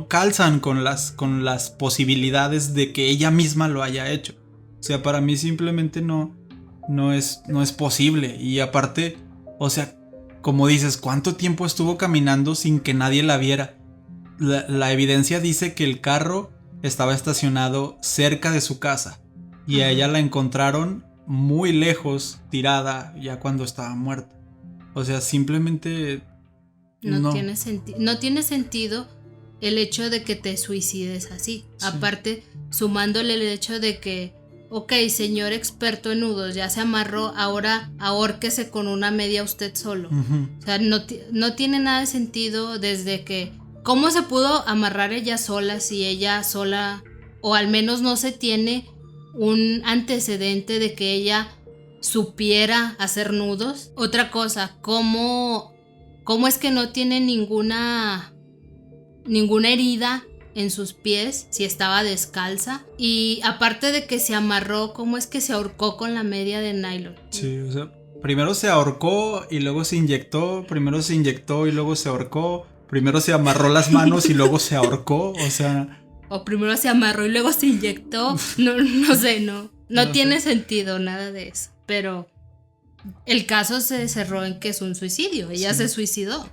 calzan con las posibilidades de que ella misma lo haya hecho. O sea, para mí simplemente no es posible. Y aparte, o sea, como dices, ¿cuánto tiempo estuvo caminando sin que nadie la viera? La evidencia dice que el carro estaba estacionado cerca de su casa y a ella la encontraron muy lejos, tirada, ya cuando estaba muerta. O sea, simplemente no tiene sentido el hecho de que te suicides así. Sí. Aparte, sumándole el hecho de que, ok, señor experto en nudos, ya se amarró, ahora ahórquese con una media usted solo. O sea, no tiene nada de sentido desde que ¿cómo se pudo amarrar ella sola si ella sola, o al menos no se tiene un antecedente de que ella supiera hacer nudos? Otra cosa, ¿cómo es que no tiene ninguna herida en sus pies si estaba descalza? Y aparte de que se amarró, ¿cómo es que se ahorcó con la media de nylon? Sí, o sea, primero se ahorcó y luego se inyectó, primero se inyectó y luego se ahorcó. Primero se amarró las manos y luego se ahorcó, o sea... O primero se amarró y luego se inyectó, no sé, no tiene sentido nada de eso. Pero el caso se cerró en que es un suicidio, ella se suicidó.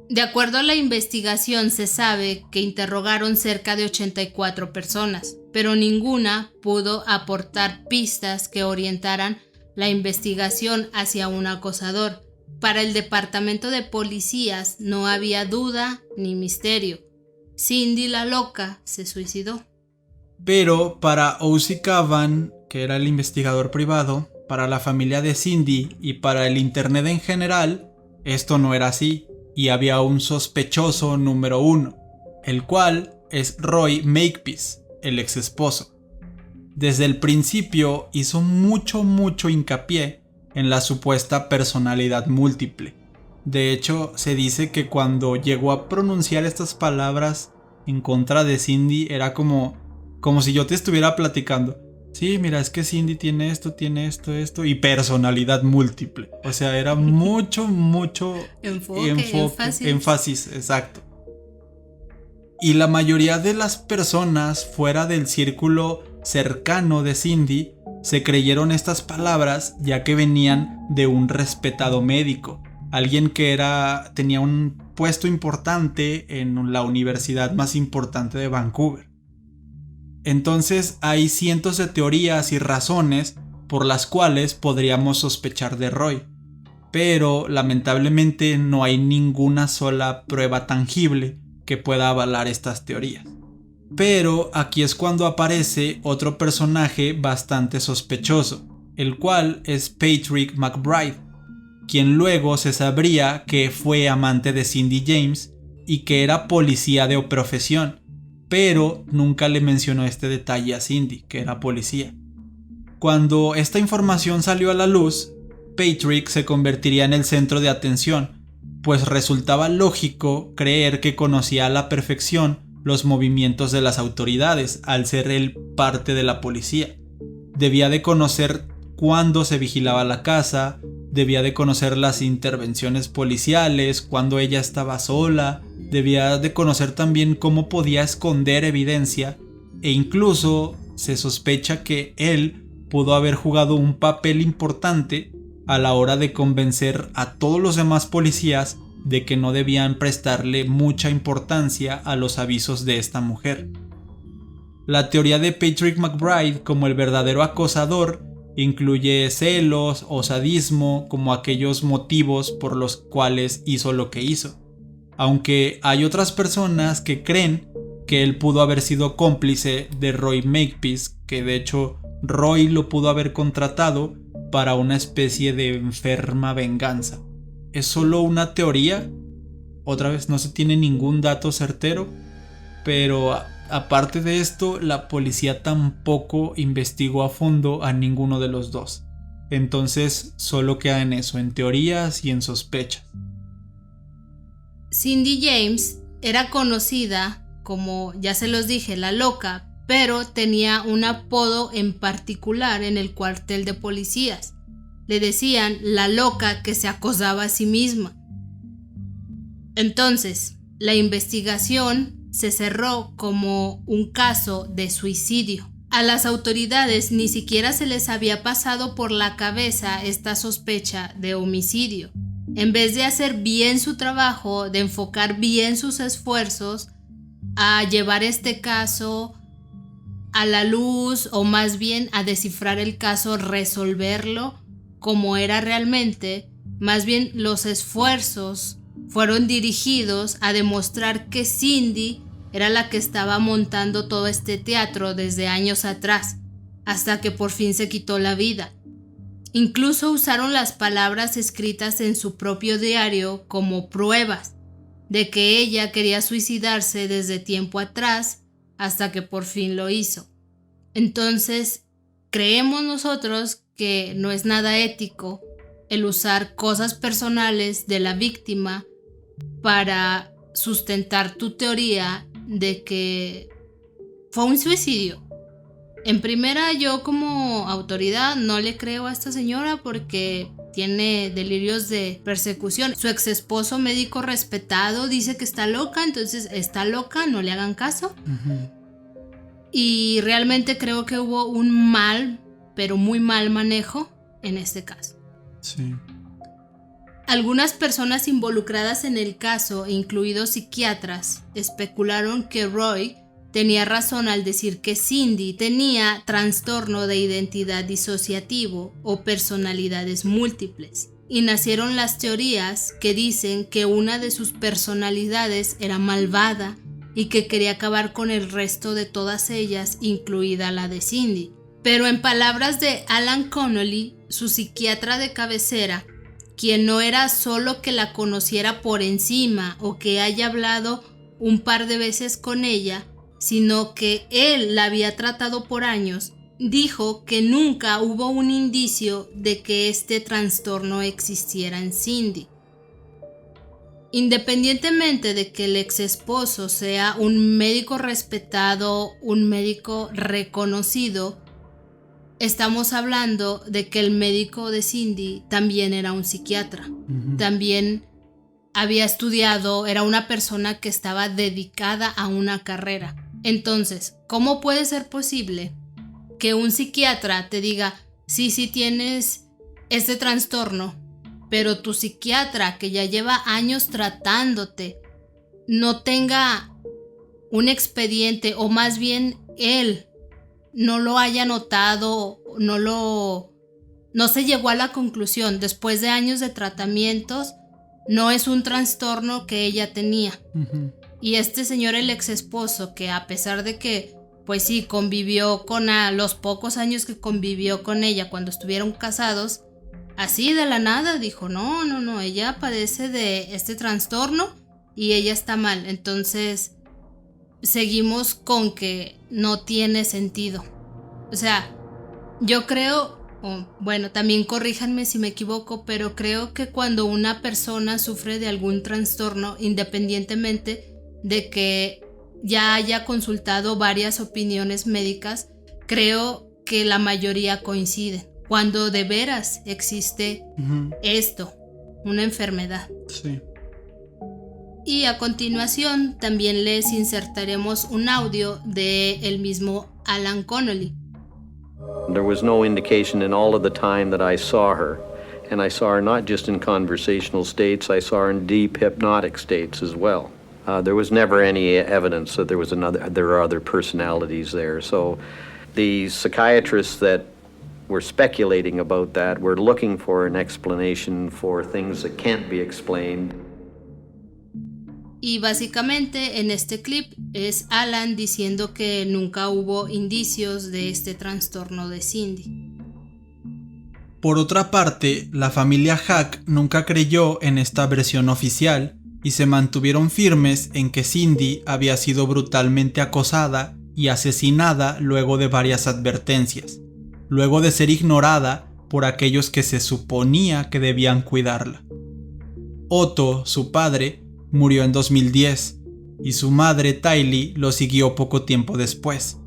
De acuerdo a la investigación se sabe que interrogaron cerca de 84 personas, pero ninguna pudo aportar pistas que orientaran la investigación hacia un acosador. Para el departamento de policías no había duda ni misterio. Cindy la loca se suicidó. Pero para O.C. Cavan, que era el investigador privado, para la familia de Cindy y para el internet en general, esto no era así y había un sospechoso número 1, el cual es Roy Makepeace, el ex esposo. Desde el principio hizo mucho hincapié en la supuesta personalidad múltiple. De hecho, se dice que cuando llegó a pronunciar estas palabras en contra de Cindy era como si yo te estuviera platicando. Sí, mira, es que Cindy tiene esto y personalidad múltiple. O sea, era mucho énfasis, exacto. Y la mayoría de las personas fuera del círculo cercano de Cindy se creyeron estas palabras ya que venían de un respetado médico, alguien que tenía un puesto importante en la universidad más importante de Vancouver. Entonces hay cientos de teorías y razones por las cuales podríamos sospechar de Roy, pero lamentablemente no hay ninguna sola prueba tangible que pueda avalar estas teorías. Pero aquí es cuando aparece otro personaje bastante sospechoso, el cual es Patrick McBride, quien luego se sabría que fue amante de Cindy James y que era policía de profesión, pero nunca le mencionó este detalle a Cindy, que era policía. Cuando esta información salió a la luz, Patrick se convertiría en el centro de atención, pues resultaba lógico creer que conocía a la perfección los movimientos de las autoridades, al ser él parte de la policía. Debía de conocer cuándo se vigilaba la casa, debía de conocer las intervenciones policiales, cuando ella estaba sola, debía de conocer también cómo podía esconder evidencia, e incluso se sospecha que él pudo haber jugado un papel importante a la hora de convencer a todos los demás policías de que no debían prestarle mucha importancia a los avisos de esta mujer. La teoría de Patrick McBride como el verdadero acosador incluye celos o sadismo como aquellos motivos por los cuales hizo lo que hizo, aunque hay otras personas que creen que él pudo haber sido cómplice de Roy Makepeace, que de hecho Roy lo pudo haber contratado para una especie de enferma venganza. Es solo una teoría, otra vez no se tiene ningún dato certero, pero aparte de esto, la policía tampoco investigó a fondo a ninguno de los dos. Entonces solo queda en eso, en teorías y en sospechas. Cindy James era conocida como, ya se los dije, la loca, pero tenía un apodo en particular en el cuartel de policías. Le decían la loca que se acosaba a sí misma. Entonces, la investigación se cerró como un caso de suicidio. A las autoridades ni siquiera se les había pasado por la cabeza esta sospecha de homicidio. En vez de hacer bien su trabajo, de enfocar bien sus esfuerzos a llevar este caso a la luz, o más bien a descifrar el caso, resolverlo como era realmente, más bien los esfuerzos fueron dirigidos a demostrar que Cindy era la que estaba montando todo este teatro desde años atrás, hasta que por fin se quitó la vida. Incluso usaron las palabras escritas en su propio diario como pruebas de que ella quería suicidarse desde tiempo atrás hasta que por fin lo hizo. Entonces, creemos nosotros que no es nada ético el usar cosas personales de la víctima para sustentar tu teoría de que fue un suicidio. En primera, yo como autoridad no le creo a esta señora porque tiene delirios de persecución. Su ex esposo, médico respetado, dice que está loca, entonces está loca, no le hagan caso. Y realmente creo que hubo un mal, pero muy mal manejo en este caso. Sí. Algunas personas involucradas en el caso, incluidos psiquiatras, especularon que Roy tenía razón al decir que Cindy tenía trastorno de identidad disociativo o personalidades múltiples. Y nacieron las teorías que dicen que una de sus personalidades era malvada y que quería acabar con el resto de todas ellas, incluida la de Cindy. Pero en palabras de Alan Connolly, su psiquiatra de cabecera, quien no era solo que la conociera por encima o que haya hablado un par de veces con ella, sino que él la había tratado por años, dijo que nunca hubo un indicio de que este trastorno existiera en Cindy. Independientemente de que el ex esposo sea un médico respetado, un médico reconocido, estamos hablando de que el médico de Cindy también era un psiquiatra. También había estudiado, era una persona que estaba dedicada a una carrera. Entonces, ¿cómo puede ser posible que un psiquiatra te diga, sí tienes este trastorno, pero tu psiquiatra que ya lleva años tratándote no tenga un expediente, o más bien él no lo haya notado, no se llegó a la conclusión después de años de tratamientos, no es un trastorno que ella tenía? Y este señor, el ex esposo, que a pesar de que pues sí convivió con los pocos años que convivió con ella cuando estuvieron casados, así de la nada dijo no, ella padece de este trastorno y ella está mal. Entonces, seguimos con que no tiene sentido. O sea, yo creo, bueno, también corríjanme si me equivoco, pero creo que cuando una persona sufre de algún trastorno, independientemente de que ya haya consultado varias opiniones médicas, creo que la mayoría coinciden. Cuando de veras existe esto, una enfermedad. Sí. Y a continuación también les insertaremos un audio de el mismo Alan Connolly. There was no indication in all of the time that I saw her, and I saw her not just in conversational states, I saw her in deep hypnotic states as well. There was never any evidence that there were other personalities there. So the psychiatrists that were speculating about that were looking for an explanation for things that can't be explained. Y básicamente en este clip es Alan diciendo que nunca hubo indicios de este trastorno de Cindy. Por otra parte, la familia Hack nunca creyó en esta versión oficial y se mantuvieron firmes en que Cindy había sido brutalmente acosada y asesinada luego de varias advertencias, luego de ser ignorada por aquellos que se suponía que debían cuidarla. Otto, su padre, murió en 2010 y su madre Tylee lo siguió poco tiempo después.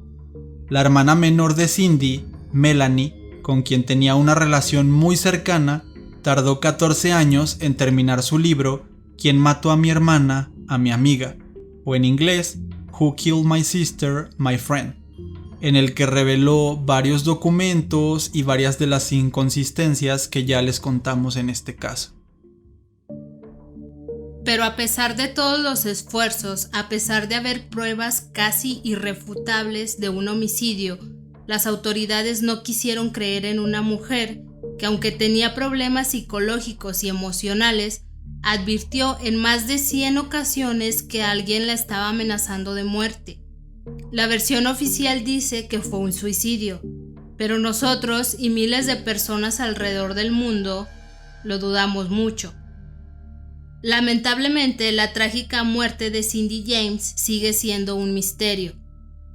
La hermana menor de Cindy, Melanie, con quien tenía una relación muy cercana, tardó 14 años en terminar su libro ¿Quién mató a mi hermana, a mi amiga?, o en inglés Who Killed My Sister, My Friend, en el que reveló varios documentos y varias de las inconsistencias que ya les contamos en este caso. Pero a pesar de todos los esfuerzos, a pesar de haber pruebas casi irrefutables de un homicidio, las autoridades no quisieron creer en una mujer que, aunque tenía problemas psicológicos y emocionales, advirtió en más de 100 ocasiones que alguien la estaba amenazando de muerte. La versión oficial dice que fue un suicidio, pero nosotros y miles de personas alrededor del mundo lo dudamos mucho. Lamentablemente, la trágica muerte de Cindy James sigue siendo un misterio.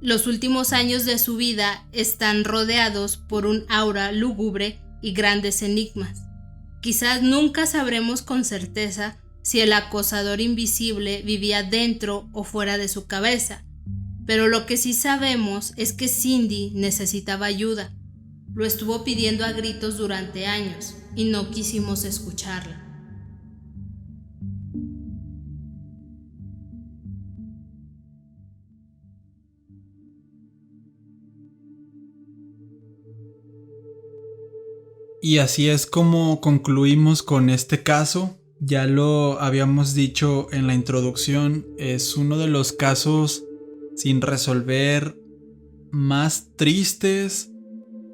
Los últimos años de su vida están rodeados por un aura lúgubre y grandes enigmas. Quizás nunca sabremos con certeza si el acosador invisible vivía dentro o fuera de su cabeza, pero lo que sí sabemos es que Cindy necesitaba ayuda. Lo estuvo pidiendo a gritos durante años y no quisimos escucharla. Y así es como concluimos con este caso. Ya lo habíamos dicho en la introducción, es uno de los casos sin resolver más tristes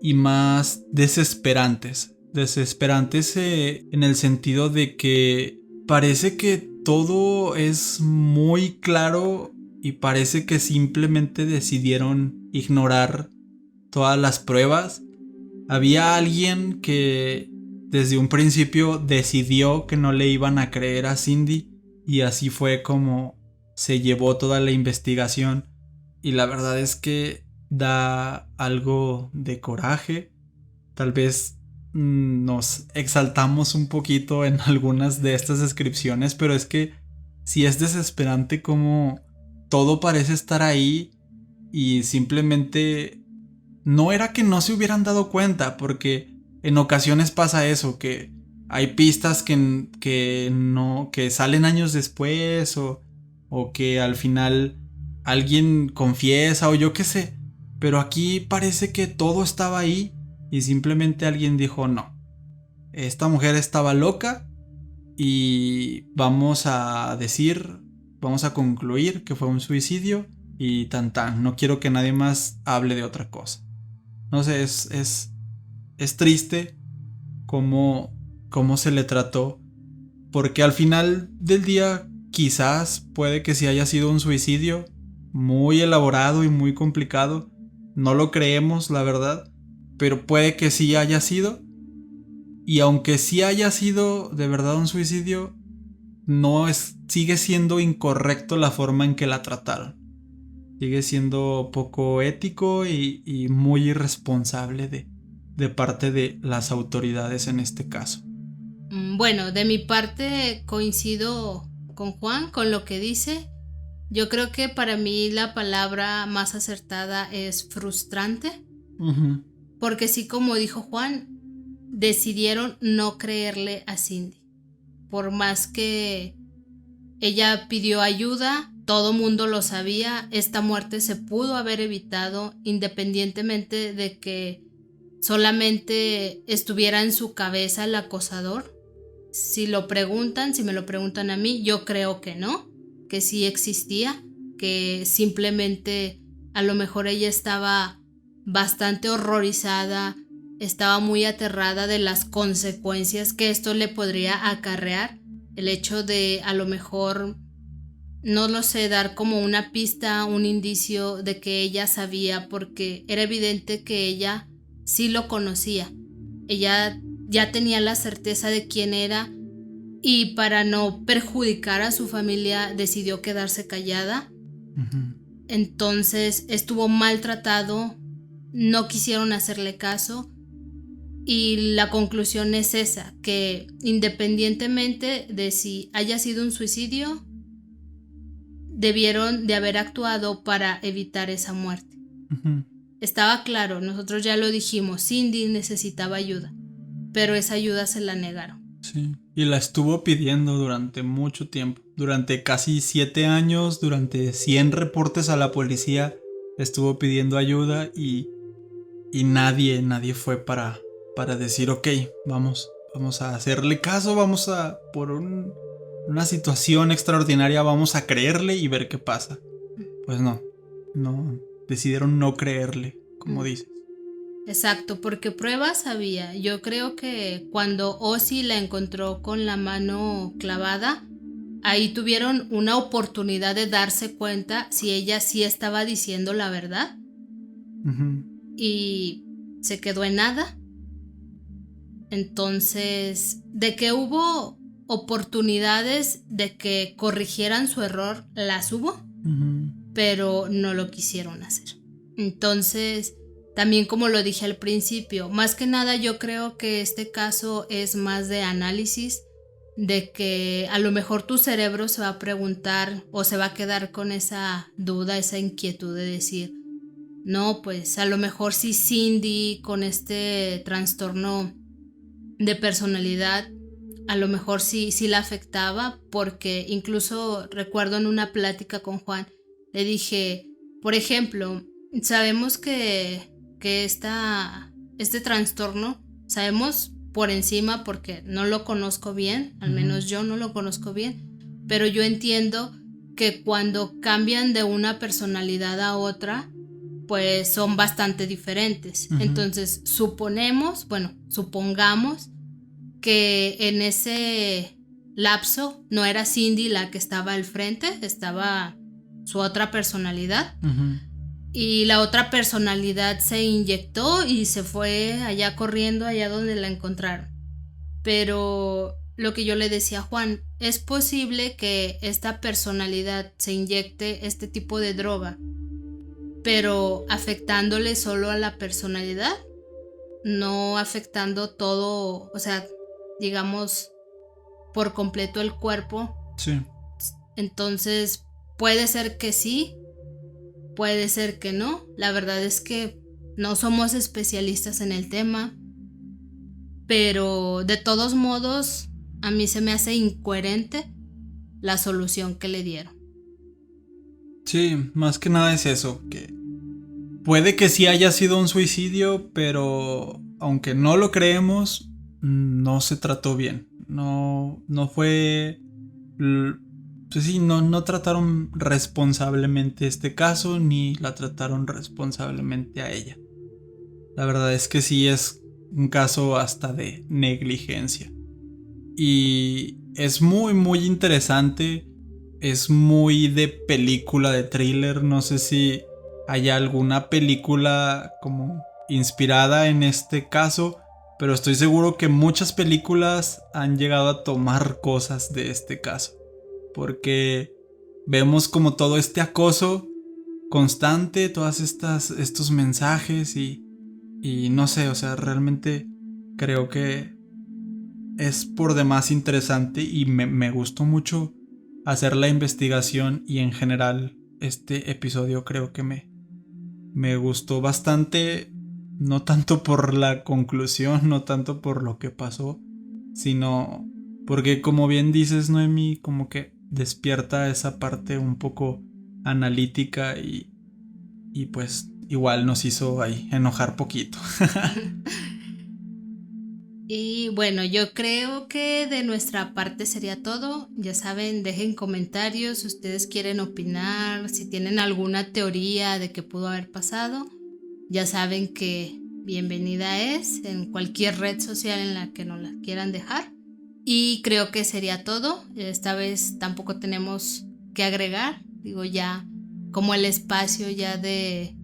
y más desesperantes. Desesperantes en el sentido de que parece que todo es muy claro y parece que simplemente decidieron ignorar todas las pruebas. Había alguien que desde un principio decidió que no le iban a creer a Cindy y así fue como se llevó toda la investigación, y la verdad es que da algo de coraje. Tal vez nos exaltamos un poquito en algunas de estas descripciones, pero es que sí es desesperante como todo parece estar ahí y simplemente no era que no se hubieran dado cuenta, porque en ocasiones pasa eso, que hay pistas que salen años después o que al final alguien confiesa o yo qué sé, pero aquí parece que todo estaba ahí y simplemente alguien dijo no, esta mujer estaba loca y vamos a concluir que fue un suicidio y tan, no quiero que nadie más hable de otra cosa. No sé, es triste cómo se le trató, porque al final del día quizás puede que sí haya sido un suicidio muy elaborado y muy complicado. No lo creemos, la verdad, pero puede que sí haya sido. Y aunque sí haya sido de verdad un suicidio, sigue siendo incorrecto la forma en que la trataron. Sigue siendo poco ético y muy irresponsable de parte de las autoridades en este caso. Bueno, de mi parte coincido con Juan, con lo que dice. Yo creo que para mí la palabra más acertada es frustrante. Uh-huh. Porque sí, como dijo Juan, decidieron no creerle a Cindy. Por más que ella pidió ayuda, todo mundo lo sabía, esta muerte se pudo haber evitado independientemente de que solamente estuviera en su cabeza el acosador. Si me lo preguntan a mí, yo creo que no, que sí existía, que simplemente a lo mejor ella estaba bastante horrorizada, estaba muy aterrada de las consecuencias que esto le podría acarrear. El hecho de a lo mejor, no lo sé, dar como una pista, un indicio de que ella sabía, porque era evidente que ella sí lo conocía. Ella ya tenía la certeza de quién era y para no perjudicar a su familia decidió quedarse callada. Uh-huh. Entonces estuvo maltratado, no quisieron hacerle caso. Y la conclusión es esa, que independientemente de si haya sido un suicidio, debieron de haber actuado para evitar esa muerte. Uh-huh. Estaba claro, nosotros ya lo dijimos, Cindy necesitaba ayuda, pero esa ayuda se la negaron. Sí, y la estuvo pidiendo durante mucho tiempo, durante casi 7 años, durante 100 reportes a la policía, estuvo pidiendo ayuda y nadie fue para decir, ok, vamos a hacerle caso, vamos a, por una situación extraordinaria, vamos a creerle y ver qué pasa. Pues no, decidieron no creerle, como dices. Exacto, porque pruebas había. Yo creo que cuando Ozzy la encontró con la mano clavada, ahí tuvieron una oportunidad de darse cuenta si ella sí estaba diciendo la verdad. Uh-huh. Y se quedó en nada. Entonces, de que hubo oportunidades de que corrigieran su error, las hubo, Uh-huh. pero no lo quisieron hacer. Entonces, también como lo dije al principio, más que nada yo creo que este caso es más de análisis, de que a lo mejor tu cerebro se va a preguntar o se va a quedar con esa duda, esa inquietud de decir, no, pues a lo mejor sí Cindy con este trastorno de personalidad, a lo mejor sí la afectaba, porque incluso recuerdo en una plática con Juan, le dije, por ejemplo, sabemos que este trastorno, sabemos por encima porque no lo conozco bien, al menos yo no lo conozco bien, pero yo entiendo que cuando cambian de una personalidad a otra, pues son bastante diferentes. Uh-huh. Entonces supongamos que en ese lapso no era Cindy la que estaba al frente, estaba su otra personalidad. Uh-huh. Y la otra personalidad se inyectó y se fue allá corriendo, allá donde la encontraron. Pero lo que yo le decía a Juan, es posible que esta personalidad se inyecte este tipo de droga, pero afectándole solo a la personalidad, no afectando todo, o sea, digamos, por completo el cuerpo. Sí. Entonces, puede ser que sí, puede ser que no. La verdad es que no somos especialistas en el tema, pero de todos modos, a mí se me hace incoherente la solución que le dieron. Sí, más que nada es eso, que puede que sí haya sido un suicidio, pero aunque no lo creemos, no se trató bien. No fue... Pues sí, no trataron responsablemente este caso, ni la trataron responsablemente a ella. La verdad es que sí es un caso hasta de negligencia. Y es muy, muy interesante. Es muy de película, de thriller. No sé si hay alguna película como inspirada en este caso, pero estoy seguro que muchas películas han llegado a tomar cosas de este caso. Porque vemos como todo este acoso constante todas estos mensajes y no sé, o sea, realmente creo que es por demás interesante y me gustó mucho hacer la investigación y en general este episodio creo que me gustó bastante, no tanto por la conclusión, no tanto por lo que pasó, sino porque como bien dices, Noemi, como que despierta esa parte un poco analítica y pues igual nos hizo ahí enojar poquito. Y bueno, yo creo que de nuestra parte sería todo. Ya saben, dejen comentarios si ustedes quieren opinar, si tienen alguna teoría de qué pudo haber pasado. Ya saben que bienvenida es en cualquier red social en la que nos la quieran dejar. Y creo que sería todo. Esta vez tampoco tenemos que agregar. Digo, ya como el espacio ya de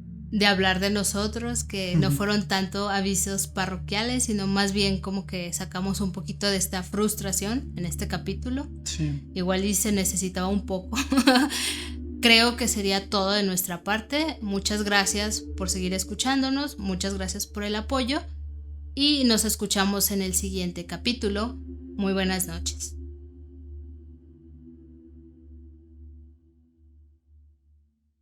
hablar de nosotros, que no fueron tanto avisos parroquiales, sino más bien como que sacamos un poquito de esta frustración en este capítulo. Sí. Igual y se necesitaba un poco. Creo que sería todo de nuestra parte. Muchas gracias por seguir escuchándonos, muchas gracias por el apoyo y nos escuchamos en el siguiente capítulo. Muy buenas noches.